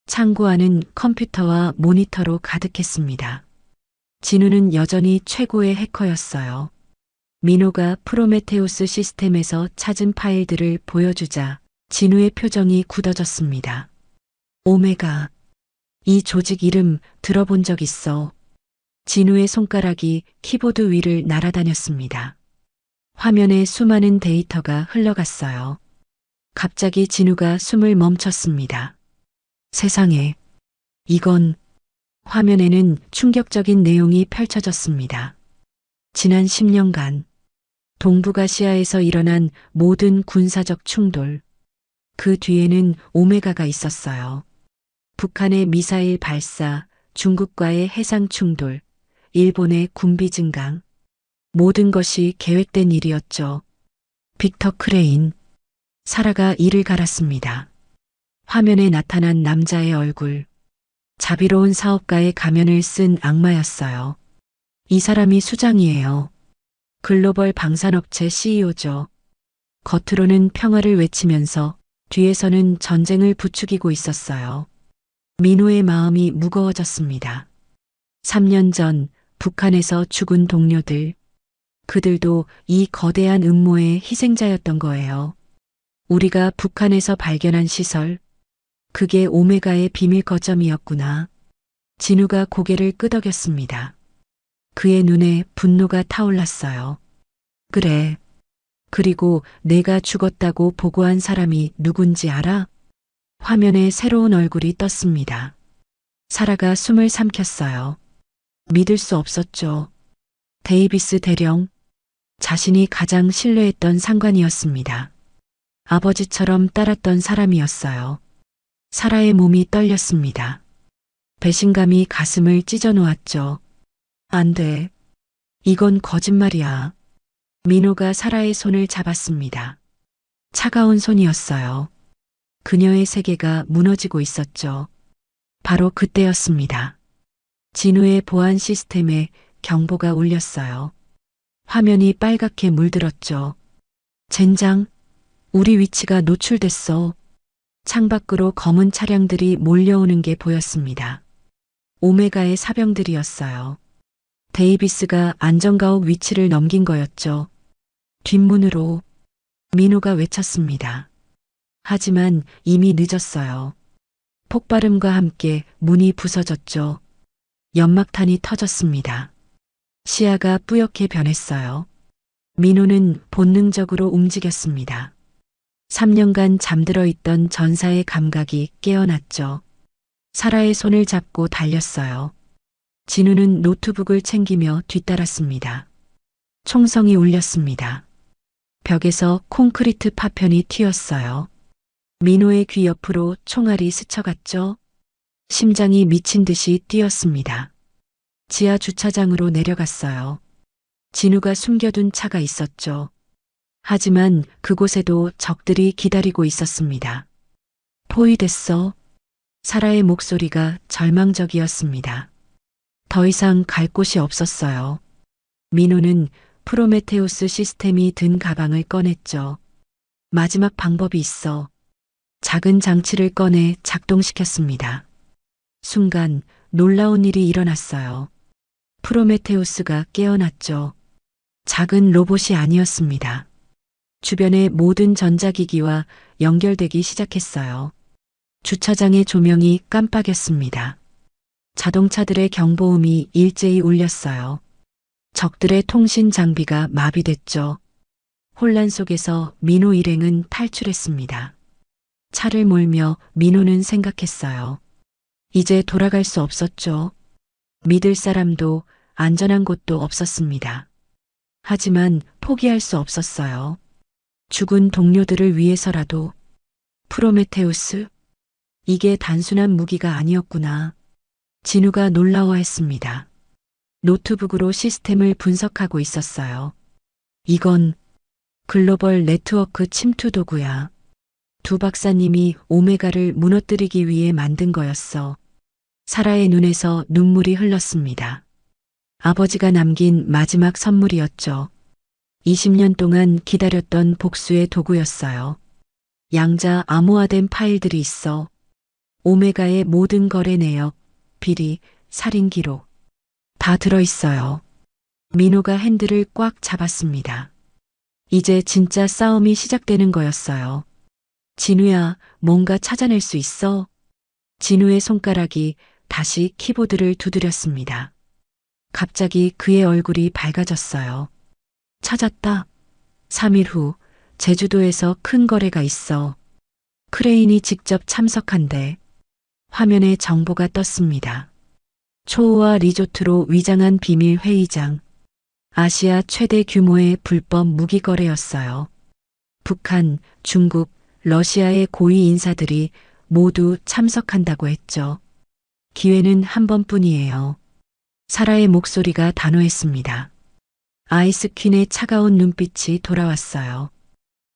창고 안은 컴퓨터와 모니터로 가득했습니다. 진우는 여전히 최고의 해커였어요. 민호가 프로메테우스 시스템에서 찾은 파일들을 보여주자 진우의 표정이 굳어졌습니다. 오메가. 이 조직 이름 들어본 적 있어. 진우의 손가락이 키보드 위를 날아다녔습니다. 화면에 수많은 데이터가 흘러갔어요. 갑자기 진우가 숨을 멈췄습니다. 세상에. 이건. 화면에는 충격적인 내용이 펼쳐졌습니다. 지난 10년간 동북아시아에서 일어난 모든 군사적 충돌. 그 뒤에는 오메가가 있었어요. 북한의 미사일 발사, 중국과의 해상 충돌, 일본의 군비 증강. 모든 것이 계획된 일이었죠. 빅터 크레인. 사라가 이를 갈았습니다. 화면에 나타난 남자의 얼굴. 자비로운 사업가의 가면을 쓴 악마였어요. 이 사람이 수장이에요. 글로벌 방산업체 CEO죠. 겉으로는 평화를 외치면서 뒤에서는 전쟁을 부추기고 있었어요. 민호의 마음이 무거워졌습니다. 3년 전 북한에서 죽은 동료들. 그들도 이 거대한 음모의 희생자였던 거예요. 우리가 북한에서 발견한 시설. 그게 오메가의 비밀 거점이었구나. 진우가 고개를 끄덕였습니다. 그의 눈에 분노가 타올랐어요. 그래. 그리고 내가 죽었다고 보고한 사람이 누군지 알아? 화면에 새로운 얼굴이 떴습니다. 사라가 숨을 삼켰어요. 믿을 수 없었죠. 데이비스 대령. 자신이 가장 신뢰했던 상관이었습니다. 아버지처럼 따랐던 사람이었어요. 사라의 몸이 떨렸습니다. 배신감이 가슴을 찢어 놓았죠. 안 돼. 이건 거짓말이야. 민호가 사라의 손을 잡았습니다. 차가운 손이었어요. 그녀의 세계가 무너지고 있었죠. 바로 그때였습니다. 진우의 보안 시스템에 경보가 울렸어요. 화면이 빨갛게 물들었죠. 젠장, 우리 위치가 노출됐어. 창밖으로 검은 차량들이 몰려오는 게 보였습니다. 오메가의 사병들이었어요. 데이비스가 안전가옥 위치를 넘긴 거였죠. 뒷문으로. 민호가 외쳤습니다. 하지만 이미 늦었어요. 폭발음과 함께 문이 부서졌죠. 연막탄이 터졌습니다. 시야가 뿌옇게 변했어요. 민호는 본능적으로 움직였습니다. 3년간 잠들어 있던 전사의 감각이 깨어났죠. 사라의 손을 잡고 달렸어요. 진우는 노트북을 챙기며 뒤따랐습니다. 총성이 울렸습니다. 벽에서 콘크리트 파편이 튀었어요. 민호의 귀 옆으로 총알이 스쳐갔죠. 심장이 미친 듯이 뛰었습니다. 지하 주차장으로 내려갔어요. 진우가 숨겨둔 차가 있었죠. 하지만 그곳에도 적들이 기다리고 있었습니다. 포위됐어. 사라의 목소리가 절망적이었습니다. 더 이상 갈 곳이 없었어요. 민호는 프로메테우스 시스템이 든 가방을 꺼냈죠. 마지막 방법이 있어. 작은 장치를 꺼내 작동시켰습니다. 순간 놀라운 일이 일어났어요. 프로메테우스가 깨어났죠. 작은 로봇이 아니었습니다. 주변의 모든 전자기기와 연결되기 시작했어요. 주차장의 조명이 깜빡였습니다. 자동차들의 경보음이 일제히 울렸어요. 적들의 통신 장비가 마비됐죠. 혼란 속에서 민호 일행은 탈출했습니다. 차를 몰며 민호는 생각했어요. 이제 돌아갈 수 없었죠. 믿을 사람도 안전한 곳도 없었습니다. 하지만 포기할 수 없었어요. 죽은 동료들을 위해서라도. 프로메테우스? 이게 단순한 무기가 아니었구나. 진우가 놀라워했습니다. 노트북으로 시스템을 분석하고 있었어요. 이건 글로벌 네트워크 침투 도구야. 두 박사님이 오메가를 무너뜨리기 위해 만든 거였어. 사라의 눈에서 눈물이 흘렀습니다. 아버지가 남긴 마지막 선물이었죠. 20년 동안 기다렸던 복수의 도구였어요. 양자 암호화된 파일들이 있어 오메가의 모든 거래 내역, 비리, 살인 기록 다 들어있어요. 민호가 핸들을 꽉 잡았습니다. 이제 진짜 싸움이 시작되는 거였어요. 진우야, 뭔가 찾아낼 수 있어? 진우의 손가락이 다시 키보드를 두드렸습니다. 갑자기 그의 얼굴이 밝아졌어요. 찾았다. 3일 후 제주도에서 큰 거래가 있어. 크레인이 직접 참석한대. 화면에 정보가 떴습니다. 초호화 리조트로 위장한 비밀 회의장. 아시아 최대 규모의 불법 무기 거래였어요. 북한, 중국, 러시아의 고위 인사들이 모두 참석한다고 했죠. 기회는 한 번뿐이에요. 사라의 목소리가 단호했습니다. 아이스퀸의 차가운 눈빛이 돌아왔어요.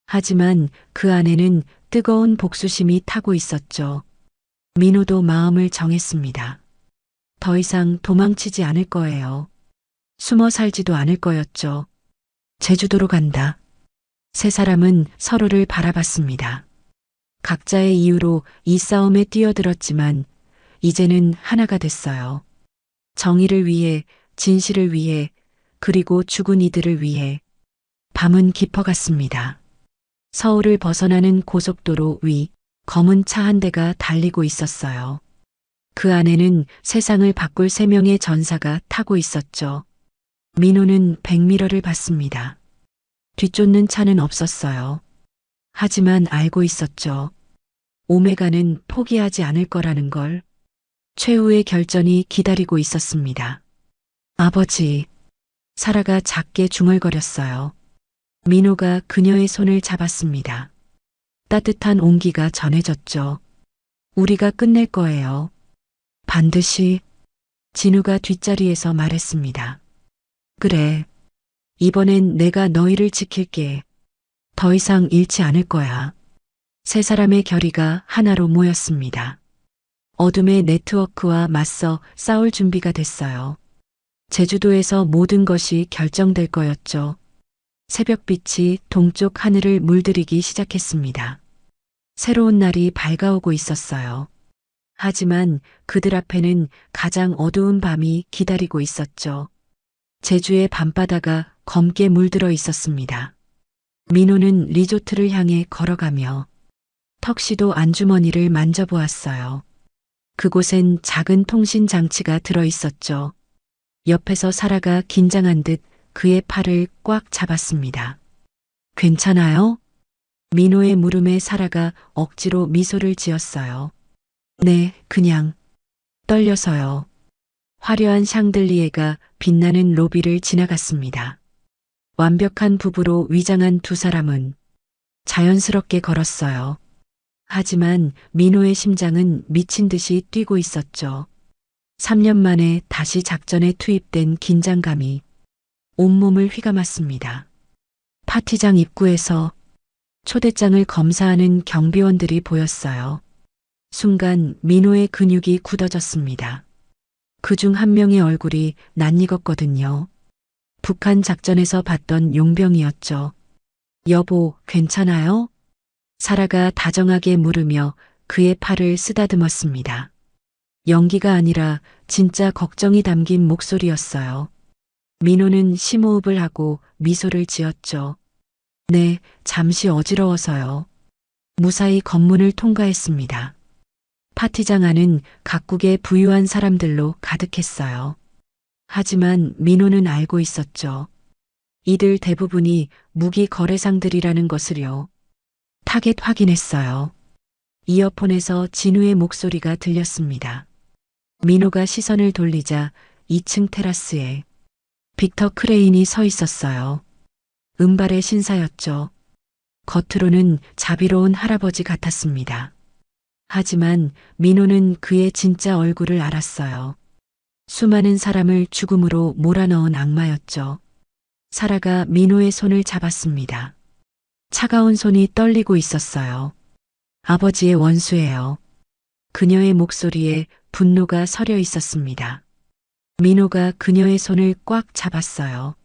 하지만 그 안에는 뜨거운 복수심이 타고 있었죠. 민호도 마음을 정했습니다. 더 이상 도망치지 않을 거예요. 숨어 살지도 않을 거였죠. 제주도로 간다. 세 사람은 서로를 바라봤습니다. 각자의 이유로 이 싸움에 뛰어들었지만 이제는 하나가 됐어요. 정의를 위해, 진실을 위해, 그리고 죽은 이들을 위해. 밤은 깊어갔습니다. 서울을 벗어나는 고속도로 위 검은 차 한 대가 달리고 있었어요. 그 안에는 세상을 바꿀 3명의 전사가 타고 있었죠. 민호는 백미러를 봤습니다. 뒤쫓는 차는 없었어요. 하지만 알고 있었죠. 오메가는 포기하지 않을 거라는 걸. 최후의 결전이 기다리고 있었습니다. 아버지. 사라가 작게 중얼거렸어요. 민호가 그녀의 손을 잡았습니다. 따뜻한 온기가 전해졌죠. 우리가 끝낼 거예요. 반드시. 진우가 뒷자리에서 말했습니다. 그래. 이번엔 내가 너희를 지킬게. 더 이상 잃지 않을 거야. 세 사람의 결의가 하나로 모였습니다. 어둠의 네트워크와 맞서 싸울 준비가 됐어요. 제주도에서 모든 것이 결정될 거였죠. 새벽빛이 동쪽 하늘을 물들이기 시작했습니다. 새로운 날이 밝아오고 있었어요. 하지만 그들 앞에는 가장 어두운 밤이 기다리고 있었죠. 제주의 밤바다가 검게 물들어 있었습니다. 민호는 리조트를 향해 걸어가며 턱시도 안주머니를 만져보았어요. 그곳엔 작은 통신 장치가 들어 있었죠. 옆에서 사라가 긴장한 듯 그의 팔을 꽉 잡았습니다. 괜찮아요? 민호의 물음에 사라가 억지로 미소를 지었어요. 네, 그냥 떨려서요. 화려한 샹들리에가 빛나는 로비를 지나갔습니다. 완벽한 부부로 위장한 두 사람은 자연스럽게 걸었어요. 하지만 민호의 심장은 미친 듯이 뛰고 있었죠. 3년 만에 다시 작전에 투입된 긴장감이 온몸을 휘감았습니다. 파티장 입구에서 초대장을 검사하는 경비원들이 보였어요. 순간 민호의 근육이 굳어졌습니다. 그중 한 명의 얼굴이 낯익었거든요. 북한 작전에서 봤던 용병이었죠. 여보, 괜찮아요? 사라가 다정하게 물으며 그의 팔을 쓰다듬었습니다. 연기가 아니라 진짜 걱정이 담긴 목소리였어요. 민호는 심호흡을 하고 미소를 지었죠. 네, 잠시 어지러워서요. 무사히 관문을 통과했습니다. 파티장 안은 각국의 부유한 사람들로 가득했어요. 하지만 민호는 알고 있었죠. 이들 대부분이 무기 거래상들이라는 것을요. 타겟 확인했어요. 이어폰에서 진우의 목소리가 들렸습니다. 민호가 시선을 돌리자 2층 테라스에 빅터 크레인이 서 있었어요. 은발의 신사였죠. 겉으로는 자비로운 할아버지 같았습니다. 하지만 민호는 그의 진짜 얼굴을 알았어요. 수많은 사람을 죽음으로 몰아넣은 악마였죠. 사라가 민호의 손을 잡았습니다. 차가운 손이 떨리고 있었어요. 아버지의 원수예요. 그녀의 목소리에 분노가 서려 있었습니다. 민호가 그녀의 손을 꽉 잡았어요.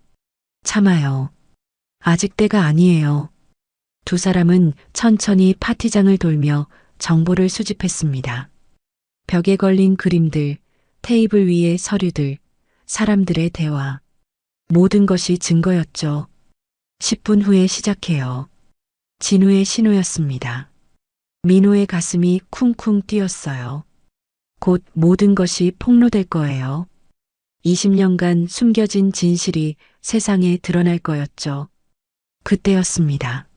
참아요. 아직 때가 아니에요. 두 사람은 천천히 파티장을 돌며 정보를 수집했습니다. 벽에 걸린 그림들, 테이블 위의 서류들, 사람들의 대화. 모든 것이 증거였죠. 10분 후에 시작해요. 진우의 신호였습니다. 민호의 가슴이 쿵쿵 뛰었어요. 곧 모든 것이 폭로될 거예요. 20년간 숨겨진 진실이 세상에 드러날 거였죠. 그때였습니다.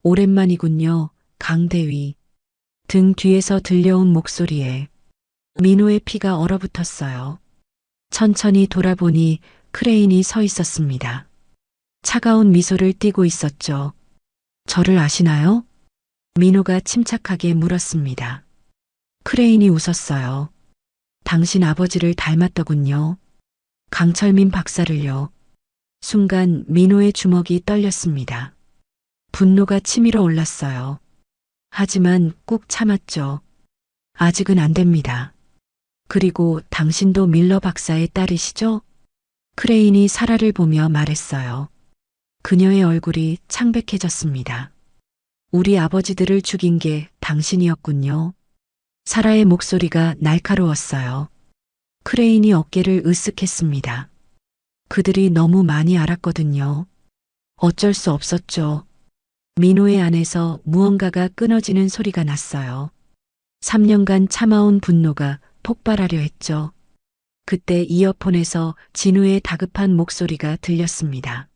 오랜만이군요, 강대위. 등 뒤에서 들려온 목소리에 민호의 피가 얼어붙었어요. 천천히 돌아보니 크레인이 서 있었습니다. 차가운 미소를 띠고 있었죠. 저를 아시나요? 민호가 침착하게 물었습니다. 크레인이 웃었어요. 당신 아버지를 닮았더군요. 강철민 박사를요. 순간 민호의 주먹이 떨렸습니다. 분노가 치밀어 올랐어요. 하지만 꾹 참았죠. 아직은 안 됩니다. 그리고 당신도 밀러 박사의 딸이시죠? 크레인이 사라를 보며 말했어요. 그녀의 얼굴이 창백해졌습니다. 우리 아버지들을 죽인 게 당신이었군요. 사라의 목소리가 날카로웠어요. 크레인이 어깨를 으쓱했습니다. 그들이 너무 많이 알았거든요. 어쩔 수 없었죠. 민호의 안에서 무언가가 끊어지는 소리가 났어요. 3년간 참아온 분노가 폭발하려 했죠. 그때 이어폰에서 진우의 다급한 목소리가 들렸습니다.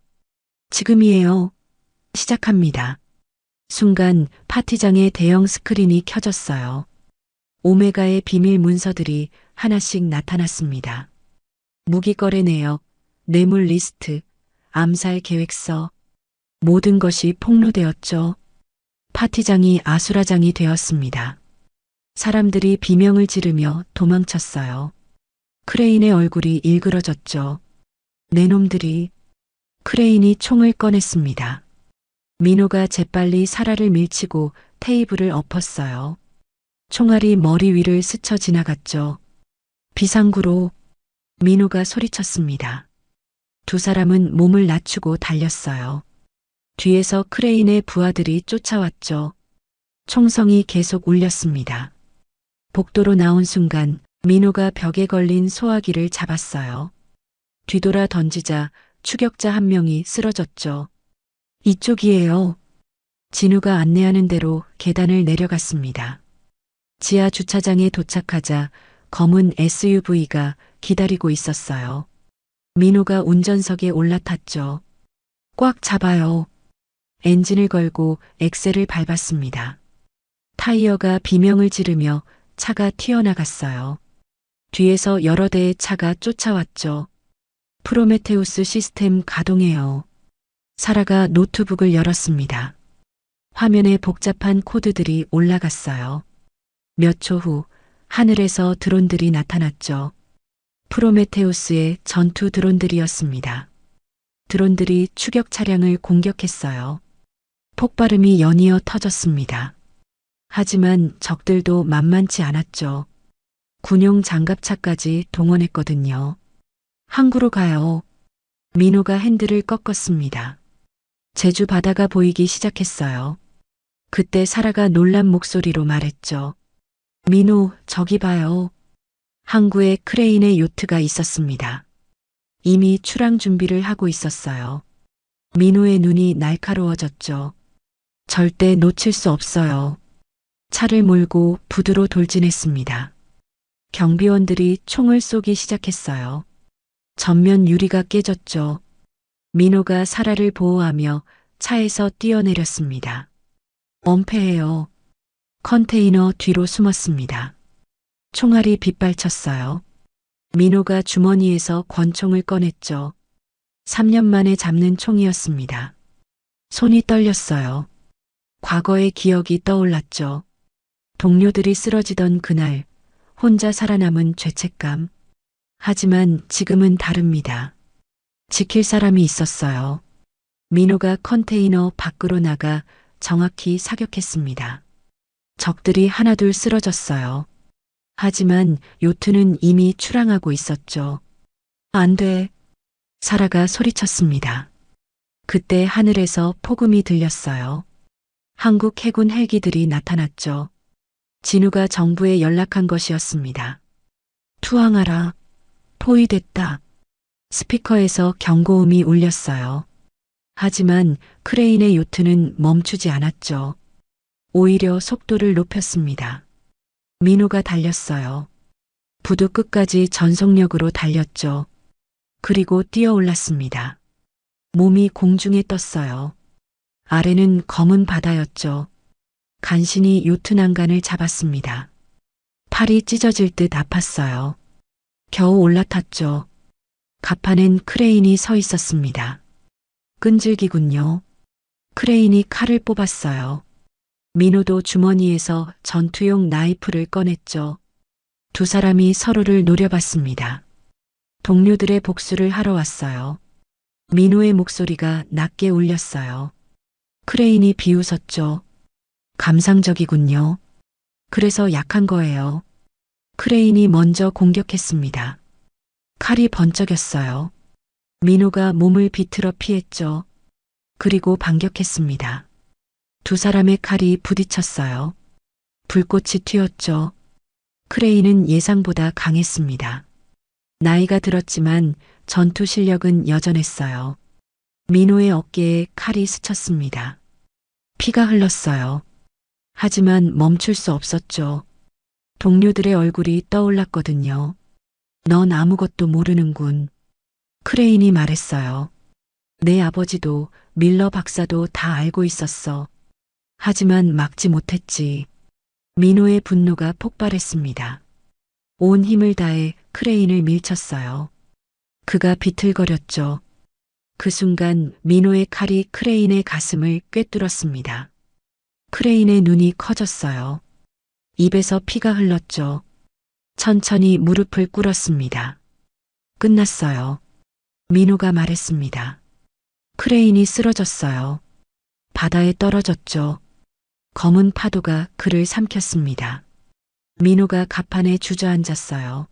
지금이에요. 시작합니다. 순간 파티장의 대형 스크린이 켜졌어요. 오메가의 비밀 문서들이 하나씩 나타났습니다. 무기 거래 내역, 뇌물 리스트, 암살 계획서, 모든 것이 폭로되었죠. 파티장이 아수라장이 되었습니다. 사람들이 비명을 지르며 도망쳤어요. 크레인의 얼굴이 일그러졌죠. 내 놈들이. 크레인이 총을 꺼냈습니다. 민호가 재빨리 사라를 밀치고 테이블을 엎었어요. 총알이 머리 위를 스쳐 지나갔죠. 비상구로. 민호가 소리쳤습니다. 두 사람은 몸을 낮추고 달렸어요. 뒤에서 크레인의 부하들이 쫓아왔죠. 총성이 계속 울렸습니다. 복도로 나온 순간 민호가 벽에 걸린 소화기를 잡았어요. 뒤돌아 던지자 추격자 한 명이 쓰러졌죠. 이쪽이에요. 진우가 안내하는 대로 계단을 내려갔습니다. 지하 주차장에 도착하자 검은 SUV가 기다리고 있었어요. 민호가 운전석에 올라탔죠. 꽉 잡아요. 엔진을 걸고 엑셀을 밟았습니다. 타이어가 비명을 지르며 차가 튀어나갔어요. 뒤에서 여러 대의 차가 쫓아왔죠. 프로메테우스 시스템 가동해요. 사라가 노트북을 열었습니다. 화면에 복잡한 코드들이 올라갔어요. 몇 초 후 하늘에서 드론들이 나타났죠. 프로메테우스의 전투 드론들이었습니다. 드론들이 추격 차량을 공격했어요. 폭발음이 연이어 터졌습니다. 하지만 적들도 만만치 않았죠. 군용 장갑차까지 동원했거든요. 항구로 가요. 민호가 핸들을 꺾었습니다. 제주 바다가 보이기 시작했어요. 그때 사라가 놀란 목소리로 말했죠. 민호, 저기 봐요. 항구에 크레인의 요트가 있었습니다. 이미 출항 준비를 하고 있었어요. 민호의 눈이 날카로워졌죠. 절대 놓칠 수 없어요. 차를 몰고 부두로 돌진했습니다. 경비원들이 총을 쏘기 시작했어요. 전면 유리가 깨졌죠. 민호가 사라를 보호하며 차에서 뛰어내렸습니다. 엄폐해요. 컨테이너 뒤로 숨었습니다. 총알이 빗발쳤어요. 민호가 주머니에서 권총을 꺼냈죠. 3년 만에 잡는 총이었습니다. 손이 떨렸어요. 과거의 기억이 떠올랐죠. 동료들이 쓰러지던 그날, 혼자 살아남은 죄책감. 하지만 지금은 다릅니다. 지킬 사람이 있었어요. 민호가 컨테이너 밖으로 나가 정확히 사격했습니다. 적들이 하나둘 쓰러졌어요. 하지만 요트는 이미 출항하고 있었죠. 안 돼. 사라가 소리쳤습니다. 그때 하늘에서 폭음이 들렸어요. 한국 해군 헬기들이 나타났죠. 진우가 정부에 연락한 것이었습니다. 투항하라. 포위됐다. 스피커에서 경고음이 울렸어요. 하지만 크레인의 요트는 멈추지 않았죠. 오히려 속도를 높였습니다. 민호가 달렸어요. 부두 끝까지 전속력으로 달렸죠. 그리고 뛰어 올랐습니다. 몸이 공중에 떴어요. 아래는 검은 바다였죠. 간신히 요트 난간을 잡았습니다. 팔이 찢어질 듯 아팠어요. 겨우 올라탔죠. 갑판엔 크레인이 서 있었습니다. 끈질기군요. 크레인이 칼을 뽑았어요. 민호도 주머니에서 전투용 나이프를 꺼냈죠. 두 사람이 서로를 노려봤습니다. 동료들의 복수를 하러 왔어요. 민호의 목소리가 낮게 울렸어요. 크레인이 비웃었죠. 감상적이군요. 그래서 약한 거예요. 크레인이 먼저 공격했습니다. 칼이 번쩍였어요. 민호가 몸을 비틀어 피했죠. 그리고 반격했습니다. 두 사람의 칼이 부딪혔어요. 불꽃이 튀었죠. 크레인은 예상보다 강했습니다. 나이가 들었지만 전투 실력은 여전했어요. 민호의 어깨에 칼이 스쳤습니다. 피가 흘렀어요. 하지만 멈출 수 없었죠. 동료들의 얼굴이 떠올랐거든요. 넌 아무것도 모르는군. 크레인이 말했어요. 내 아버지도 밀러 박사도 다 알고 있었어. 하지만 막지 못했지. 민호의 분노가 폭발했습니다. 온 힘을 다해 크레인을 밀쳤어요. 그가 비틀거렸죠. 그 순간 민호의 칼이 크레인의 가슴을 꿰뚫었습니다. 크레인의 눈이 커졌어요. 입에서 피가 흘렀죠. 천천히 무릎을 꿇었습니다. 끝났어요. 민호가 말했습니다. 크레인이 쓰러졌어요. 바다에 떨어졌죠. 검은 파도가 그를 삼켰습니다. 민호가 갑판에 주저앉았어요.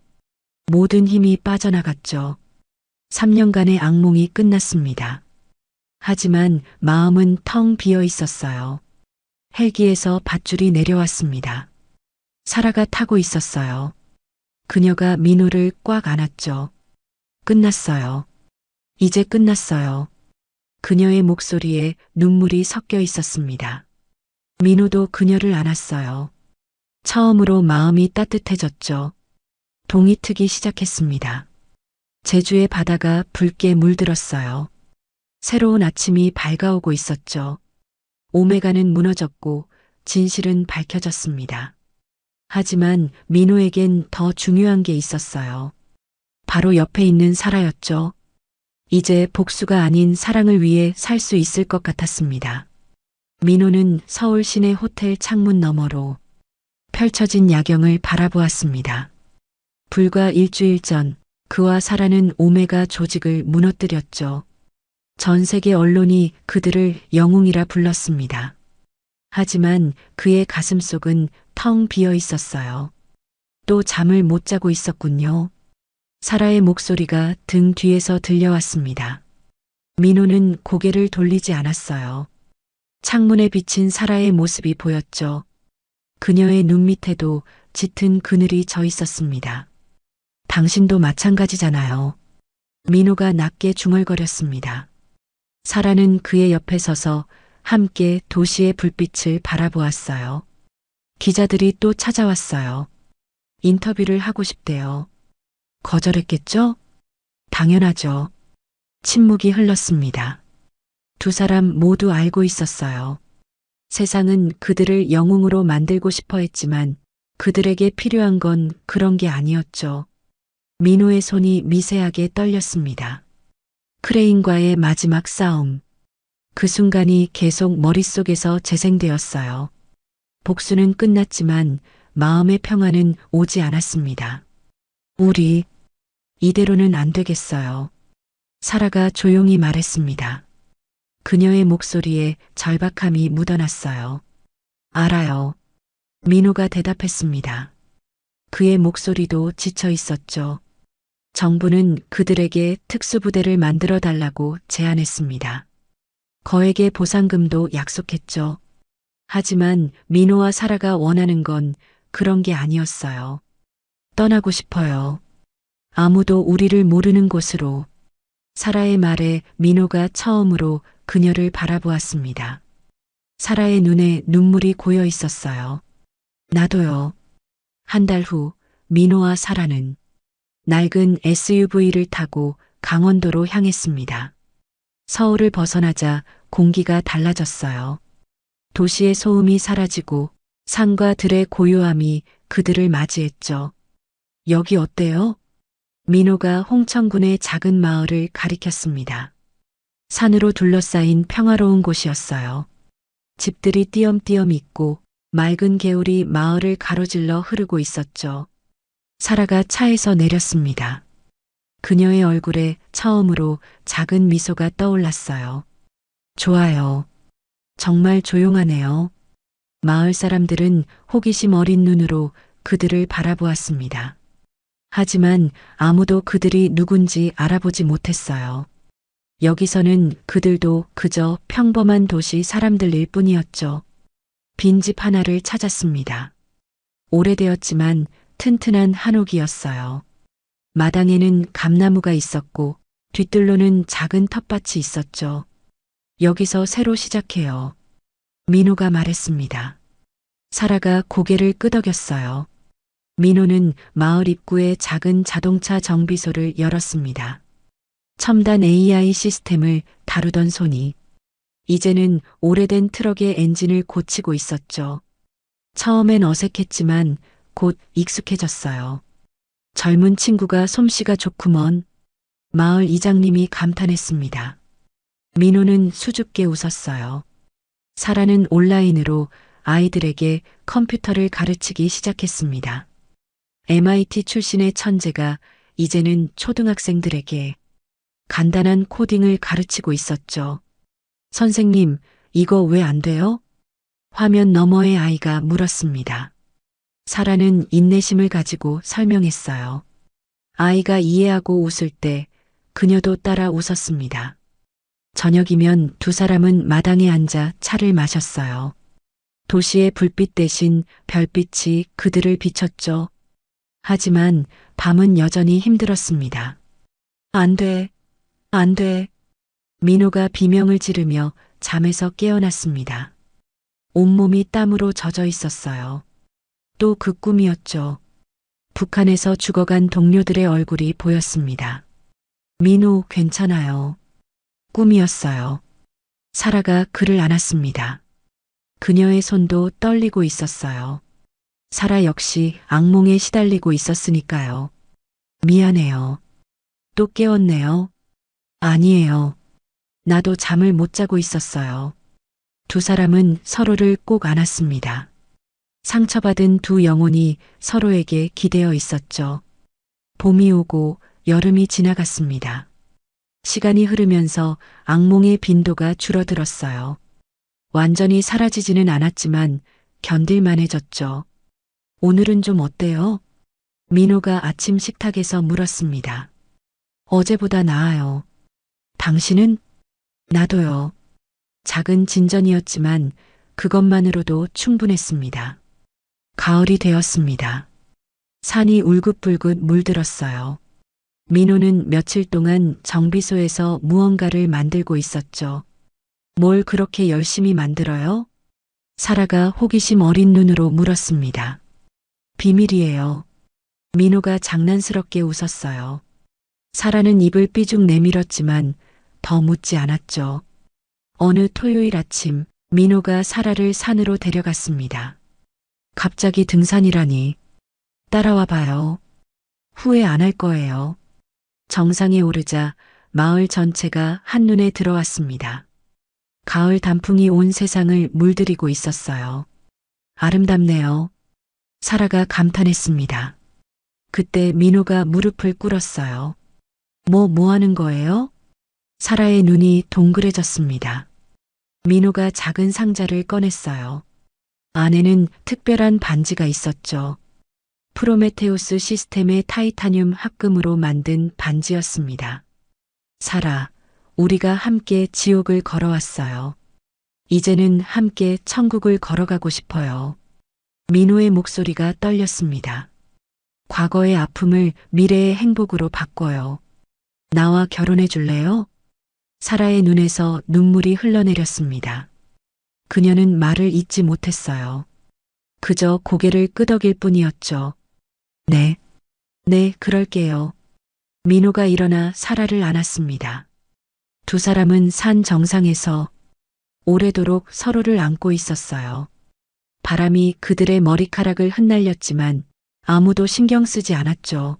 모든 힘이 빠져나갔죠. 3년간의 악몽이 끝났습니다. 하지만 마음은 텅 비어 있었어요. 헬기에서 밧줄이 내려왔습니다. 사라가 타고 있었어요. 그녀가 민호를 꽉 안았죠. 끝났어요. 이제 끝났어요. 그녀의 목소리에 눈물이 섞여 있었습니다. 민호도 그녀를 안았어요. 처음으로 마음이 따뜻해졌죠. 동이 트기 시작했습니다. 제주의 바다가 붉게 물들었어요. 새로운 아침이 밝아오고 있었죠. 오메가는 무너졌고 진실은 밝혀졌습니다. 하지만 민호에겐 더 중요한 게 있었어요. 바로 옆에 있는 사라였죠. 이제 복수가 아닌 사랑을 위해 살 수 있을 것 같았습니다. 민호는 서울 시내 호텔 창문 너머로 펼쳐진 야경을 바라보았습니다. 불과 일주일 전 그와 사라는 오메가 조직을 무너뜨렸죠. 전 세계 언론이 그들을 영웅이라 불렀습니다. 하지만 그의 가슴속은 텅 비어 있었어요. 또 잠을 못 자고 있었군요. 사라의 목소리가 등 뒤에서 들려왔습니다. 민호는 고개를 돌리지 않았어요. 창문에 비친 사라의 모습이 보였죠. 그녀의 눈 밑에도 짙은 그늘이 져 있었습니다. 당신도 마찬가지잖아요. 민호가 낮게 중얼거렸습니다. 사라는 그의 옆에 서서 함께 도시의 불빛을 바라보았어요. 기자들이 또 찾아왔어요. 인터뷰를 하고 싶대요. 거절했겠죠? 당연하죠. 침묵이 흘렀습니다. 두 사람 모두 알고 있었어요. 세상은 그들을 영웅으로 만들고 싶어 했지만 그들에게 필요한 건 그런 게 아니었죠. 민호의 손이 미세하게 떨렸습니다. 크레인과의 마지막 싸움. 그 순간이 계속 머릿속에서 재생되었어요. 복수는 끝났지만 마음의 평화는 오지 않았습니다. 우리 이대로는 안 되겠어요. 사라가 조용히 말했습니다. 그녀의 목소리에 절박함이 묻어났어요. 알아요. 민호가 대답했습니다. 그의 목소리도 지쳐 있었죠. 정부는 그들에게 특수부대를 만들어 달라고 제안했습니다. 거액의 보상금도 약속했죠. 하지만 민호와 사라가 원하는 건 그런 게 아니었어요. 떠나고 싶어요. 아무도 우리를 모르는 곳으로. 사라의 말에 민호가 처음으로 그녀를 바라보았습니다. 사라의 눈에 눈물이 고여 있었어요. 나도요. 한 달 후 민호와 사라는 낡은 SUV를 타고 강원도로 향했습니다. 서울을 벗어나자 공기가 달라졌어요. 도시의 소음이 사라지고 산과 들의 고요함이 그들을 맞이했죠. 여기 어때요? 민호가 홍천군의 작은 마을을 가리켰습니다. 산으로 둘러싸인 평화로운 곳이었어요. 집들이 띄엄띄엄 있고 맑은 개울이 마을을 가로질러 흐르고 있었죠. 사라가 차에서 내렸습니다. 그녀의 얼굴에 처음으로 작은 미소가 떠올랐어요. 좋아요. 정말 조용하네요. 마을 사람들은 호기심 어린 눈으로 그들을 바라보았습니다. 하지만 아무도 그들이 누군지 알아보지 못했어요. 여기서는 그들도 그저 평범한 도시 사람들일 뿐이었죠. 빈집 하나를 찾았습니다. 오래되었지만 튼튼한 한옥이었어요. 마당에는 감나무가 있었고 뒤뜰로는 작은 텃밭이 있었죠. 여기서 새로 시작해요. 민호가 말했습니다. 사라가 고개를 끄덕였어요. 민호는 마을 입구에 작은 자동차 정비소를 열었습니다. 첨단 AI 시스템을 다루던 손이 이제는 오래된 트럭의 엔진을 고치고 있었죠. 처음엔 어색했지만 곧 익숙해졌어요. 젊은 친구가 솜씨가 좋구먼. 마을 이장님이 감탄했습니다. 민호는 수줍게 웃었어요. 사라는 온라인으로 아이들에게 컴퓨터를 가르치기 시작했습니다. MIT 출신의 천재가 이제는 초등학생들에게 간단한 코딩을 가르치고 있었죠. 선생님, 이거 왜 안 돼요? 화면 너머의 아이가 물었습니다. 사라는 인내심을 가지고 설명했어요. 아이가 이해하고 웃을 때 그녀도 따라 웃었습니다. 저녁이면 두 사람은 마당에 앉아 차를 마셨어요. 도시의 불빛 대신 별빛이 그들을 비췄죠. 하지만 밤은 여전히 힘들었습니다. 안 돼, 안 돼. 민호가 비명을 지르며 잠에서 깨어났습니다. 온몸이 땀으로 젖어 있었어요. 또 그 꿈이었죠. 북한에서 죽어간 동료들의 얼굴이 보였습니다. 민호 괜찮아요. 꿈이었어요. 사라가 그를 안았습니다. 그녀의 손도 떨리고 있었어요. 사라 역시 악몽에 시달리고 있었으니까요. 미안해요. 또 깨웠네요. 아니에요. 나도 잠을 못 자고 있었어요. 두 사람은 서로를 꼭 안았습니다. 상처받은 두 영혼이 서로에게 기대어 있었죠. 봄이 오고 여름이 지나갔습니다. 시간이 흐르면서 악몽의 빈도가 줄어들었어요. 완전히 사라지지는 않았지만 견딜만해졌죠. 오늘은 좀 어때요? 민호가 아침 식탁에서 물었습니다. 어제보다 나아요. 당신은? 나도요. 작은 진전이었지만 그것만으로도 충분했습니다. 가을이 되었습니다. 산이 울긋불긋 물들었어요. 민호는 며칠 동안 정비소에서 무언가를 만들고 있었죠. 뭘 그렇게 열심히 만들어요? 사라가 호기심 어린 눈으로 물었습니다. 비밀이에요. 민호가 장난스럽게 웃었어요. 사라는 입을 삐죽 내밀었지만 더 묻지 않았죠. 어느 토요일 아침 민호가 사라를 산으로 데려갔습니다. 갑자기 등산이라니. 따라와 봐요. 후회 안 할 거예요. 정상에 오르자 마을 전체가 한눈에 들어왔습니다. 가을 단풍이 온 세상을 물들이고 있었어요. 아름답네요. 사라가 감탄했습니다. 그때 민호가 무릎을 꿇었어요. 뭐 하는 거예요? 사라의 눈이 동그래졌습니다. 민호가 작은 상자를 꺼냈어요. 안에는 특별한 반지가 있었죠. 프로메테우스 시스템의 타이타늄 합금으로 만든 반지였습니다. 사라, 우리가 함께 지옥을 걸어왔어요. 이제는 함께 천국을 걸어가고 싶어요. 민호의 목소리가 떨렸습니다. 과거의 아픔을 미래의 행복으로 바꿔요. 나와 결혼해 줄래요? 사라의 눈에서 눈물이 흘러내렸습니다. 그녀는 말을 잇지 못했어요. 그저 고개를 끄덕일 뿐이었죠. 네, 그럴게요. 민호가 일어나 사라를 안았습니다. 두 사람은 산 정상에서 오래도록 서로를 안고 있었어요. 바람이 그들의 머리카락을 흩날렸지만 아무도 신경 쓰지 않았죠.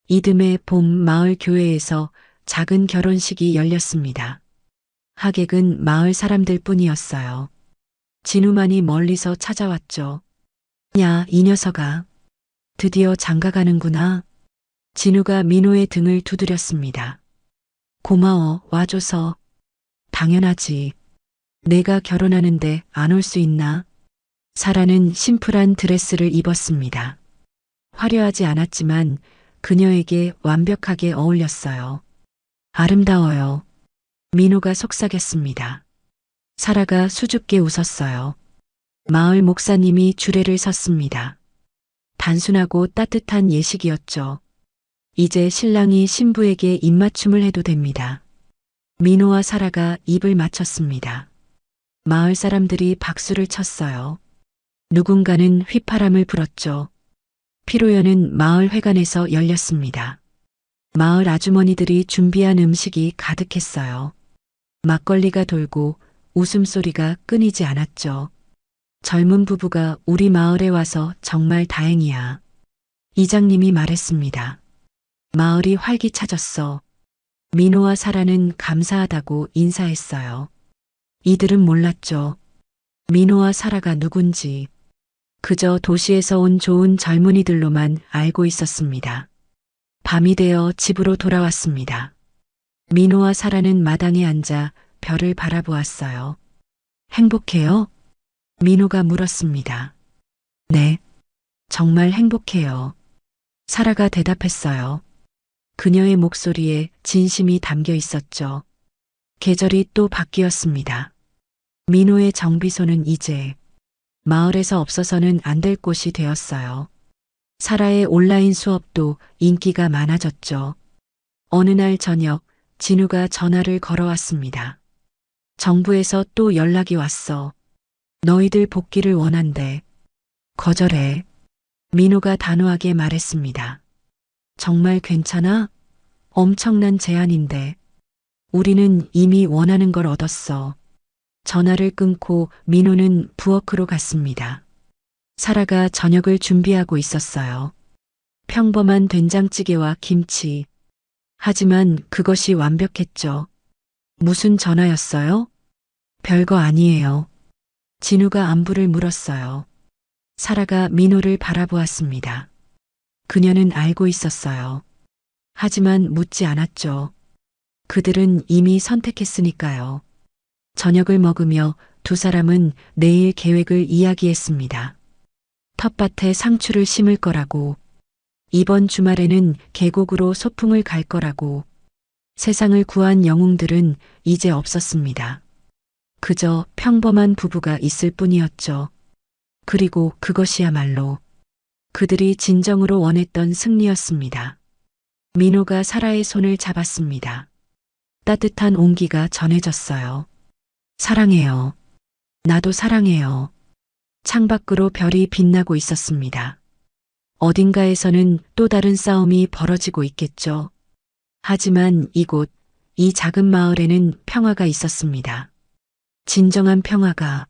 이듬해 봄 마을 교회에서 작은 결혼식이 열렸습니다. 하객은 마을 사람들 뿐이었어요. 진우만이 멀리서 찾아왔죠. 야, 이 녀석아. 드디어 장가가는구나. 진우가 민호의 등을 두드렸습니다. 고마워, 와줘서. 당연하지. 내가 결혼하는데 안 올 수 있나? 사라는 심플한 드레스를 입었습니다. 화려하지 않았지만 그녀에게 완벽하게 어울렸어요. 아름다워요. 민호가 속삭였습니다. 사라가 수줍게 웃었어요. 마을 목사님이 주례를 섰습니다. 단순하고 따뜻한 예식이었죠. 이제 신랑이 신부에게 입맞춤을 해도 됩니다. 민호와 사라가 입을 맞췄습니다. 마을 사람들이 박수를 쳤어요. 누군가는 휘파람을 불었죠. 피로연은 마을 회관에서 열렸습니다. 마을 아주머니들이 준비한 음식이 가득했어요. 막걸리가 돌고 웃음소리가 끊이지 않았죠. 젊은 부부가 우리 마을에 와서 정말 다행이야. 이장님이 말했습니다. 마을이 활기차졌어. 민호와 사라는 감사하다고 인사했어요. 이들은 몰랐죠. 민호와 사라가 누군지. 그저 도시에서 온 좋은 젊은이들로만 알고 있었습니다. 밤이 되어 집으로 돌아왔습니다. 민호와 사라는 마당에 앉아 별을 바라보았어요. 행복해요? 민호가 물었습니다. 네, 정말 행복해요. 사라가 대답했어요. 그녀의 목소리에 진심이 담겨 있었죠. 계절이 또 바뀌었습니다. 민호의 정비소는 이제 마을에서 없어서는 안 될 곳이 되었어요. 사라의 온라인 수업도 인기가 많아졌죠. 어느 날 저녁 진우가 전화를 걸어왔습니다. 정부에서 또 연락이 왔어. 너희들 복귀를 원한대. 거절해. 민호가 단호하게 말했습니다. 정말 괜찮아? 엄청난 제안인데. 우리는 이미 원하는 걸 얻었어. 전화를 끊고 민호는 부엌으로 갔습니다. 사라가 저녁을 준비하고 있었어요. 평범한 된장찌개와 김치. 하지만 그것이 완벽했죠. 무슨 전화였어요? 별거 아니에요. 진우가 안부를 물었어요. 사라가 민호를 바라보았습니다. 그녀는 알고 있었어요. 하지만 묻지 않았죠. 그들은 이미 선택했으니까요. 저녁을 먹으며 두 사람은 내일 계획을 이야기했습니다. 텃밭에 상추를 심을 거라고, 이번 주말에는 계곡으로 소풍을 갈 거라고. 세상을 구한 영웅들은 이제 없었습니다. 그저 평범한 부부가 있을 뿐이었죠. 그리고 그것이야말로 그들이 진정으로 원했던 승리였습니다. 민호가 사라의 손을 잡았습니다. 따뜻한 온기가 전해졌어요. 사랑해요. 나도 사랑해요. 창밖으로 별이 빛나고 있었습니다. 어딘가에서는 또 다른 싸움이 벌어지고 있겠죠. 하지만 이곳, 이 작은 마을에는 평화가 있었습니다. 진정한 평화가